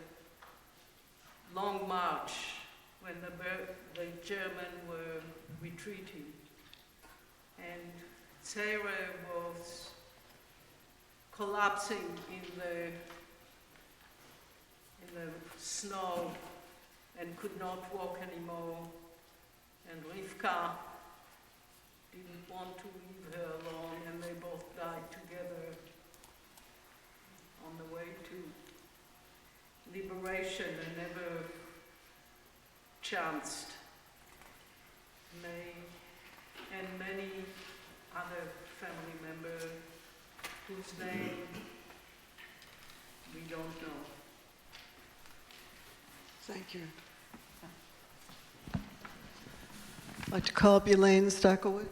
long march when the Germans were retreating. And Sarah was collapsing in the snow and could not walk anymore. And Rivka didn't want to leave her alone, and they both died together on the way to liberation and never chanced. And many other family members whose name we don't know. Thank you. I'd like to call up Elaine Stokowitz.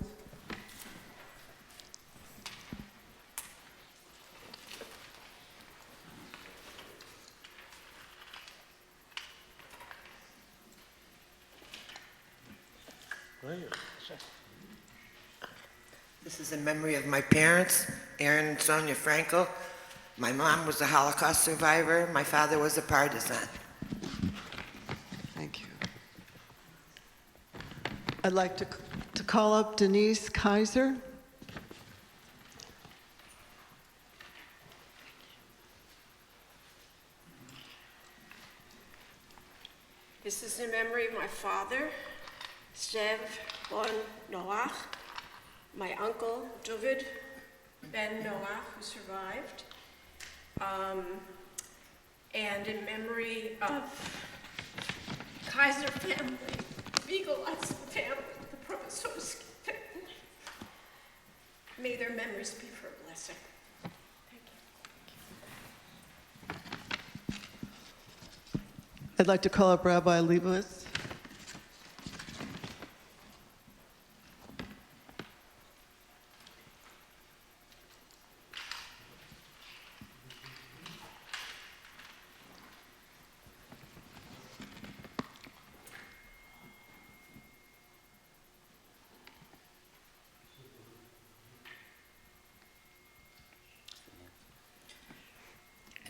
This is in memory of my parents, Aaron and Sonia Frankel. My mom was a Holocaust survivor. My father was a partisan. Thank you. I'd like to call up Denise Kaiser. This is in memory of my father, Zev Bon Noach, my uncle, David Ben Noach, who survived, and in memory of Kaiser family, Vigelas family, the Professorski family. May their memories be for a blessing. Thank you. I'd like to call up Rabbi Leibowitz.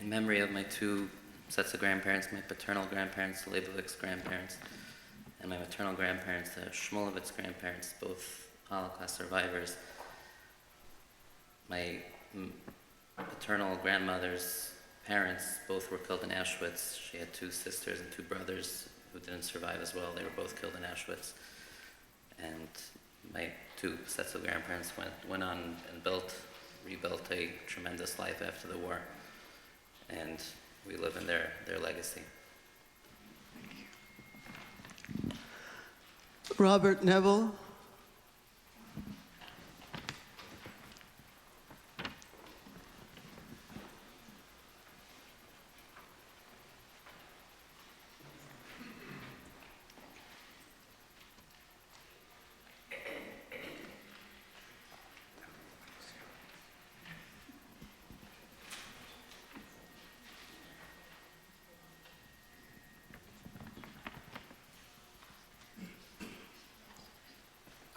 In memory of my two sets of grandparents, my paternal grandparents, the Leibowitz grandparents, and my maternal grandparents, the Shmulevitz grandparents, both Holocaust survivors. My paternal grandmother's parents both were killed in Auschwitz. She had 2 sisters and 2 brothers who didn't survive as well. They were both killed in Auschwitz. And my 2 sets of grandparents went on and rebuilt a tremendous life after the war. And we live in their legacy. Robert Neville.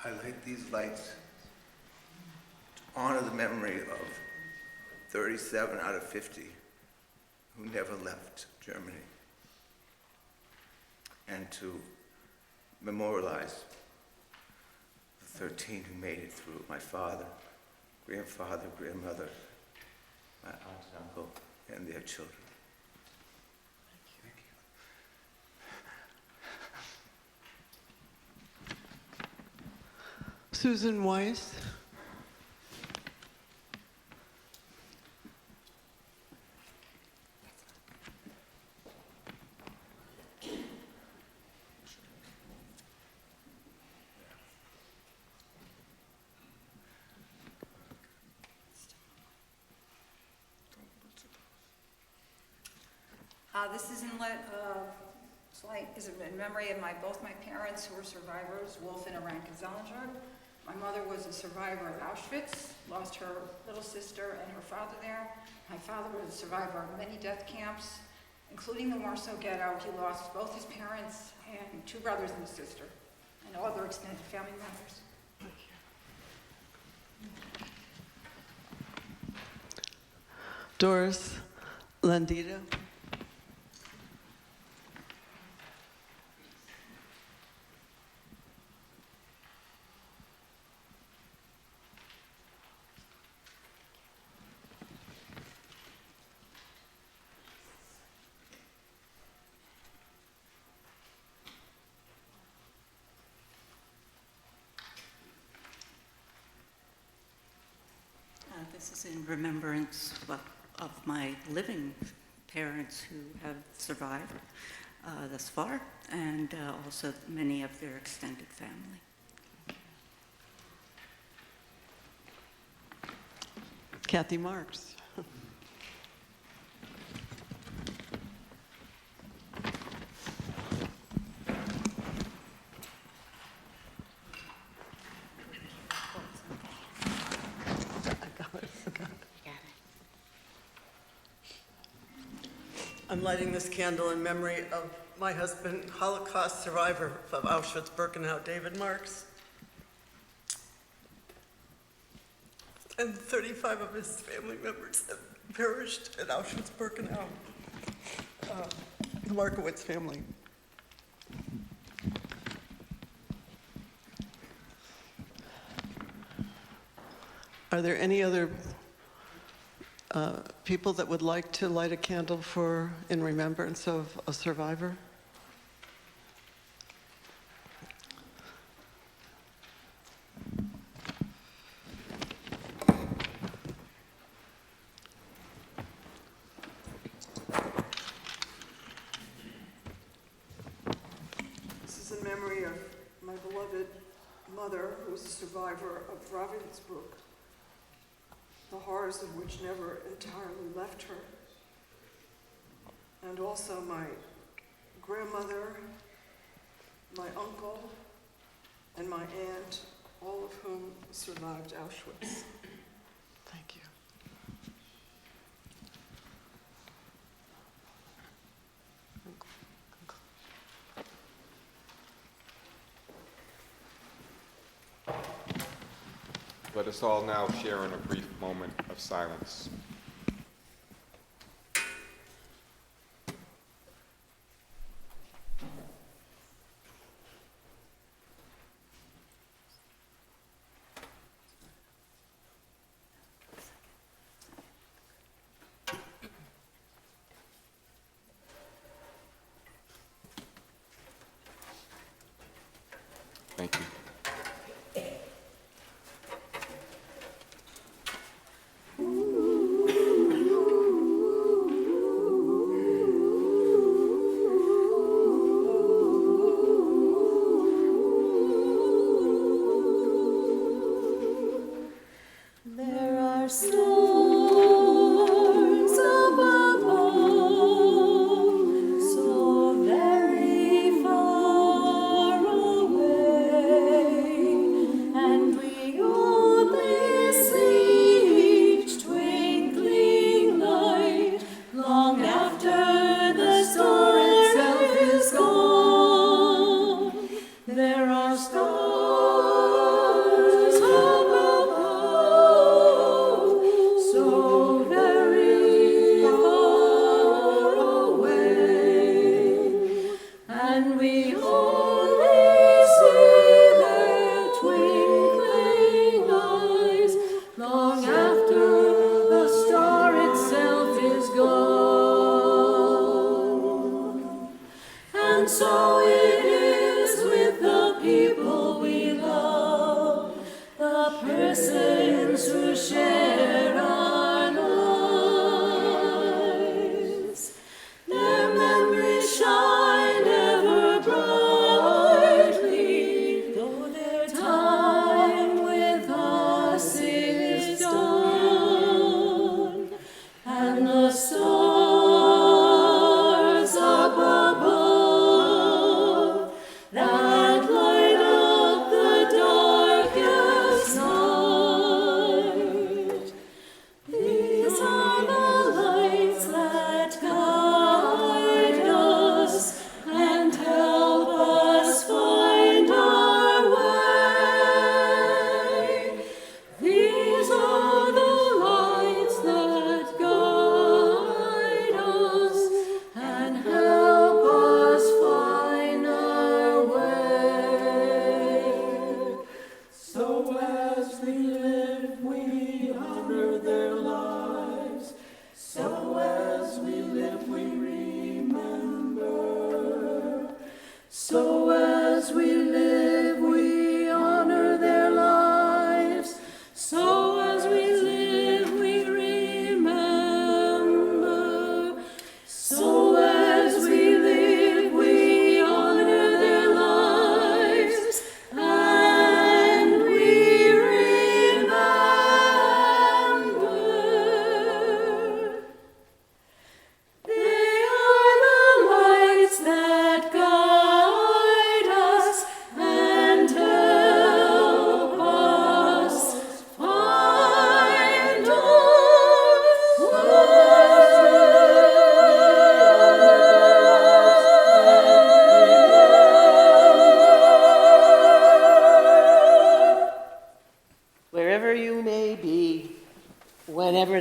I light these lights to honor the memory of 37 out of 50 who never left Germany, and to memorialize the 13 who made it through: my father, grandfather, grandmother, my aunt and uncle, and their children. Susan Weiss. This is in memory of both my parents, who were survivors, Wolf and Aranka Zellinger. My mother was a survivor of Auschwitz, lost her little sister and her father there. My father was a survivor of many death camps, including the Warsaw Ghetto. He lost both his parents and 2 brothers and a sister, and all their extended family members. Doris Landita. This is in remembrance of my living parents who have survived thus far, and also many of their extended family. Kathy Marks. I'm lighting this candle in memory of my husband, Holocaust survivor of Auschwitz-Birkenau, David Marks, and 35 of his family members have perished at Auschwitz-Birkenau, the Markowitz family. Are there any other people that would like to light a candle in remembrance of a survivor? This is in memory of my beloved mother, who was a survivor of Ravensbrück, the horrors of which never entirely left her. And also my grandmother, my uncle, and my aunt, all of whom survived Auschwitz. Thank you. Let us all now share in a brief moment of silence.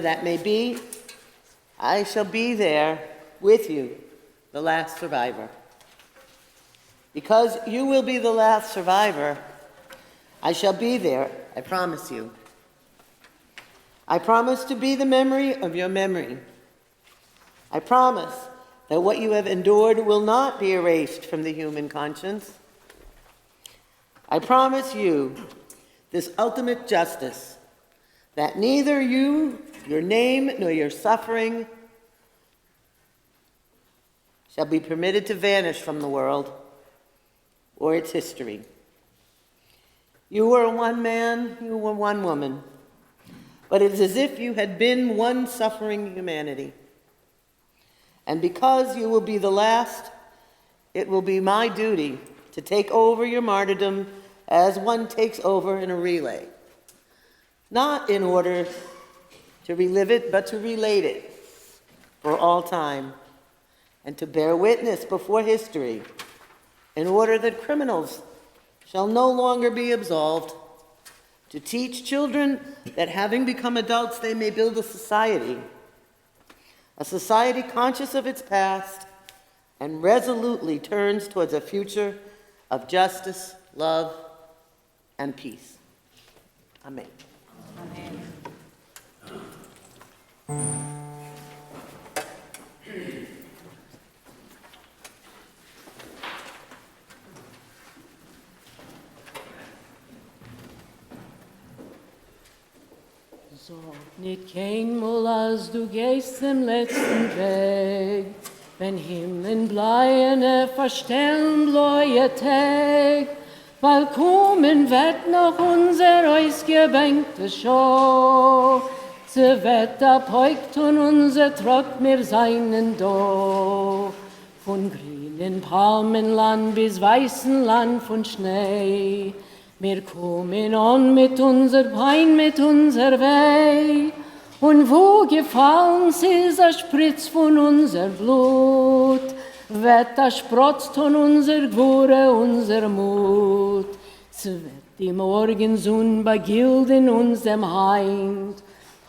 That may be, I shall be there with you, the last survivor. Because you will be the last survivor, I shall be there, I promise you. I promise to be the memory of your memory. I promise that what you have endured will not be erased from the human conscience. I promise you this ultimate justice, that neither you, your name, nor your suffering shall be permitted to vanish from the world or its history. You were one man, you were one woman, but it is as if you had been one suffering humanity. And because you will be the last, it will be my duty to take over your martyrdom as one takes over in a relay. Not in order to relive it, but to relate it for all time, and to bear witness before history, in order that criminals shall no longer be absolved, to teach children that having become adults, they may build a society conscious of its past and resolutely turns towards a future of justice, love, and peace. Amen. Amen. So, nicht kein Mal, als du gehst im letzten Weg, wenn Himmeln bleiene verstellen bläue Tag, weil kommen wird noch unser ausgebänkte Shoah. Se Wetter beugt und unser Trott mir seinen do. Von grünen Palmenland bis weißen Land von Schnee. Wir kommen an mit unser Pein, mit unser Weh. Und wo gefallen ist der Spritz von unser Blut, Wetter sprotzt von unser Gwure, unser Mut. Es wird die Morgensonne begilden uns dem Heind,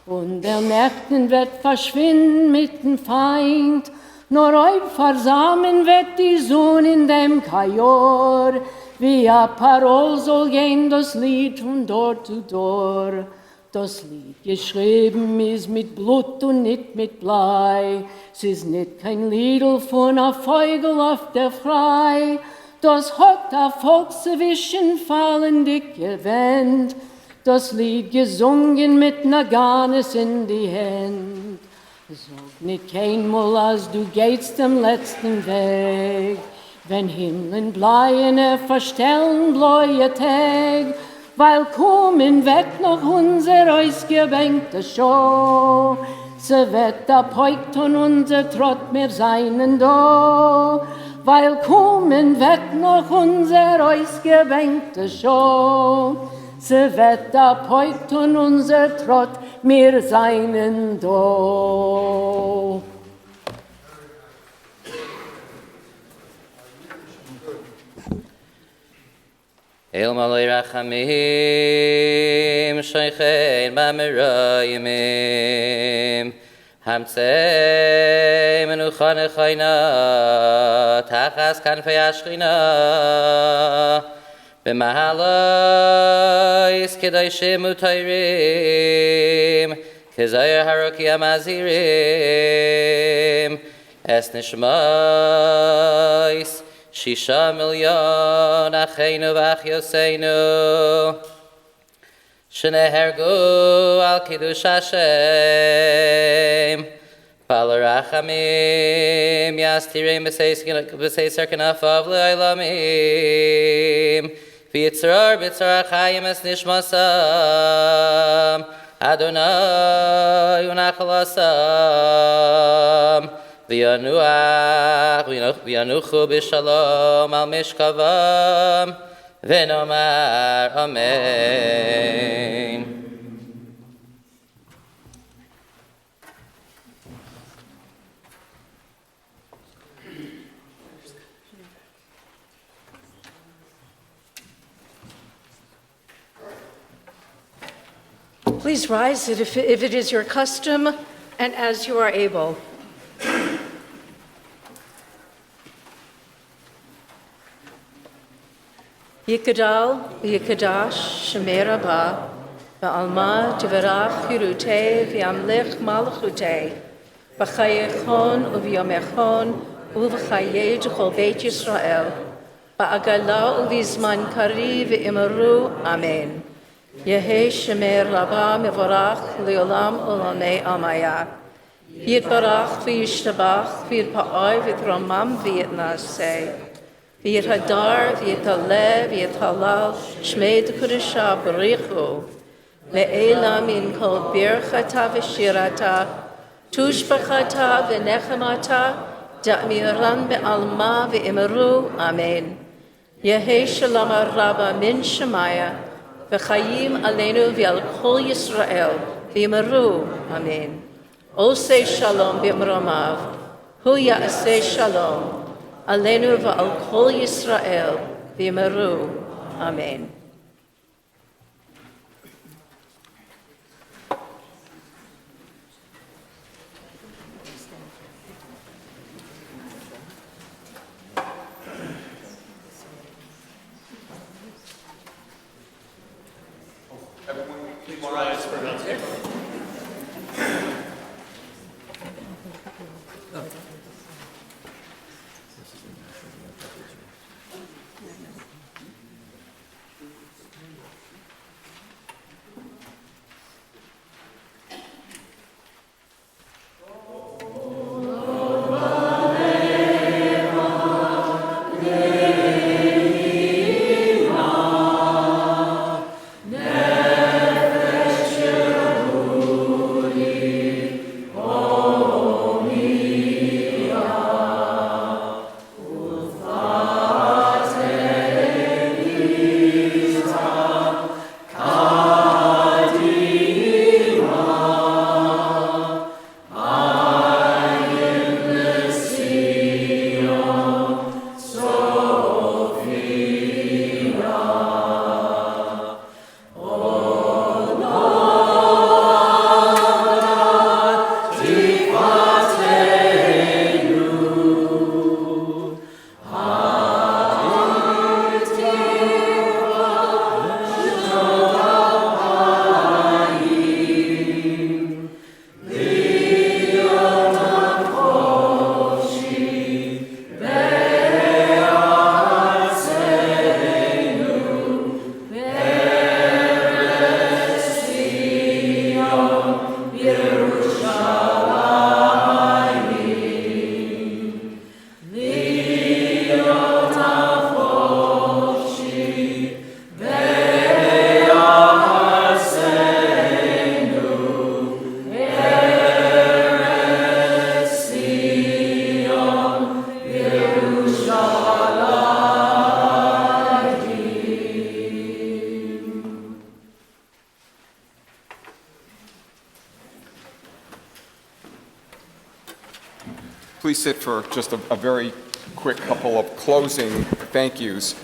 und der Nächten wird verschwinden mit dem Feind. Nur euch versammeln wird die Sonne in dem Kajor, wie a Parol soll gehen das Lied von Dor zu Dor. Das Lied geschrieben ist mit Blut und nicht mit Blei. Es ist nicht kein Liedl von a Vogel auf der Frei. Das hat a Volk zwischen fallendig gewend. Das Lied gesungen mit Naganes in die Hand. Sag nicht keinmal, als du gehst dem letzten Weg. Wenn Himmeln bleien, verstellen bläue Tag. Weil kommen wird noch unser ausgebänkte Shoah. Se wird abheugt und unser Trott mehr seinen do. Weil kommen wird noch unser ausgebänkte Shoah. Se wird abheugt und unser Trott mehr seinen do. El malay rachamim, shoychein b'merayimim, hamtzei menucha nechayna, tachas kanfei ashchina, b'mahalais kedoshim utayrim, kezayir haroki amazirim, es nishmais, 6 million אחינו ואחיותינו שנהרגו על קידוש השם בעל רחמים יסתירם בסייסר כנפיו לעולמים ויצרור בצרור החיים את נשמתם אדוני ונחלתם וינוחו בשלום על משכבם ונאמר אמן. Please rise if it is your custom and as you are able. Yikadal, Yikadash, Shemer Abba, Ba'alma, Tivarach, Hirute, V'yamlich, Malchute, B'chayechon, U'v'yomechon, U'v'chayej, Chol Beit Yisrael, Ba'agala, U'v'zman Kari, V'imaru, Amen. Yehe Shemer Rabba, Mevorach, Leolam, Olamei Amaya. Yitbarach, V'yishtabach, V'yitpa'oi, V'yitramam, V'yitnaseh. V'yit hadar, v'yit haleh, v'yit halal, shmei d'kudusha b'richu. Le'elam in kol birchata v'shirata, tushbachata v'nechemata, da'miran be'alma v'imeru, amen. Yehe shalom rabba min shemaya, v'chayim aleinu v'al kol Yisrael, v'imeru, amen. Osei shalom b'mromav, hu ya'aseh shalom. Aleinu v'al kol Yisrael, v'yimeru. Amen. Everyone, please rise for announcement. Nefesh please sit for just a very quick couple of closing thank yous.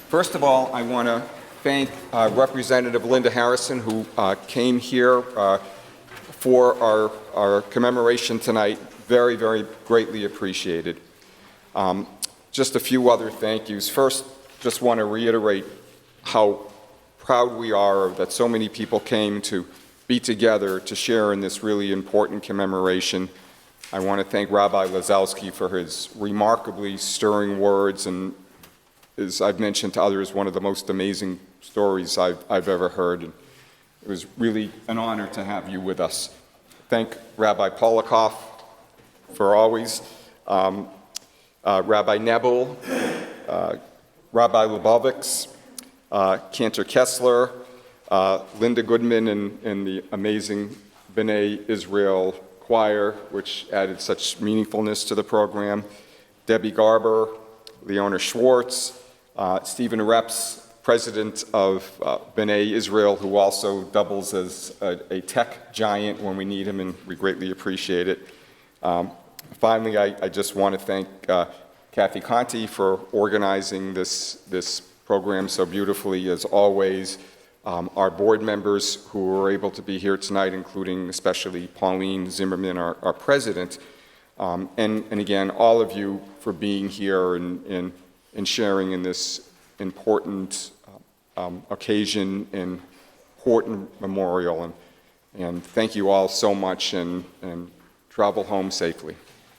First of all, I want to thank Representative Linda Harrison, who came here for our commemoration tonight. Very, very greatly appreciated. Just a few other thank yous. First, just want to reiterate how proud we are that so many people came to be together to share in this really important commemoration. I want to thank Rabbi Lazowski for his remarkably stirring words, and as I've mentioned to others, one of the most amazing stories I've ever heard. And it was really an honor to have you with us. Thank Rabbi Polikoff for always, Rabbi Nebel, Rabbi Lubovics, Cantor Kessler, Linda Goodman and the amazing B'nai Israel choir, which added such meaningfulness to the program, Debbie Garber, Leona Schwartz, Stephen Reps, president of B'nai Israel, who also doubles as a tech giant when we need him, and we greatly appreciate it. Finally, I just want to thank Kathy Conti for organizing this program so beautifully, as always. Our board members who were able to be here tonight, including especially Pauline Zimmerman, our president, and again, all of you for being here and sharing in this important occasion and important memorial. And thank you all so much, and travel home safely.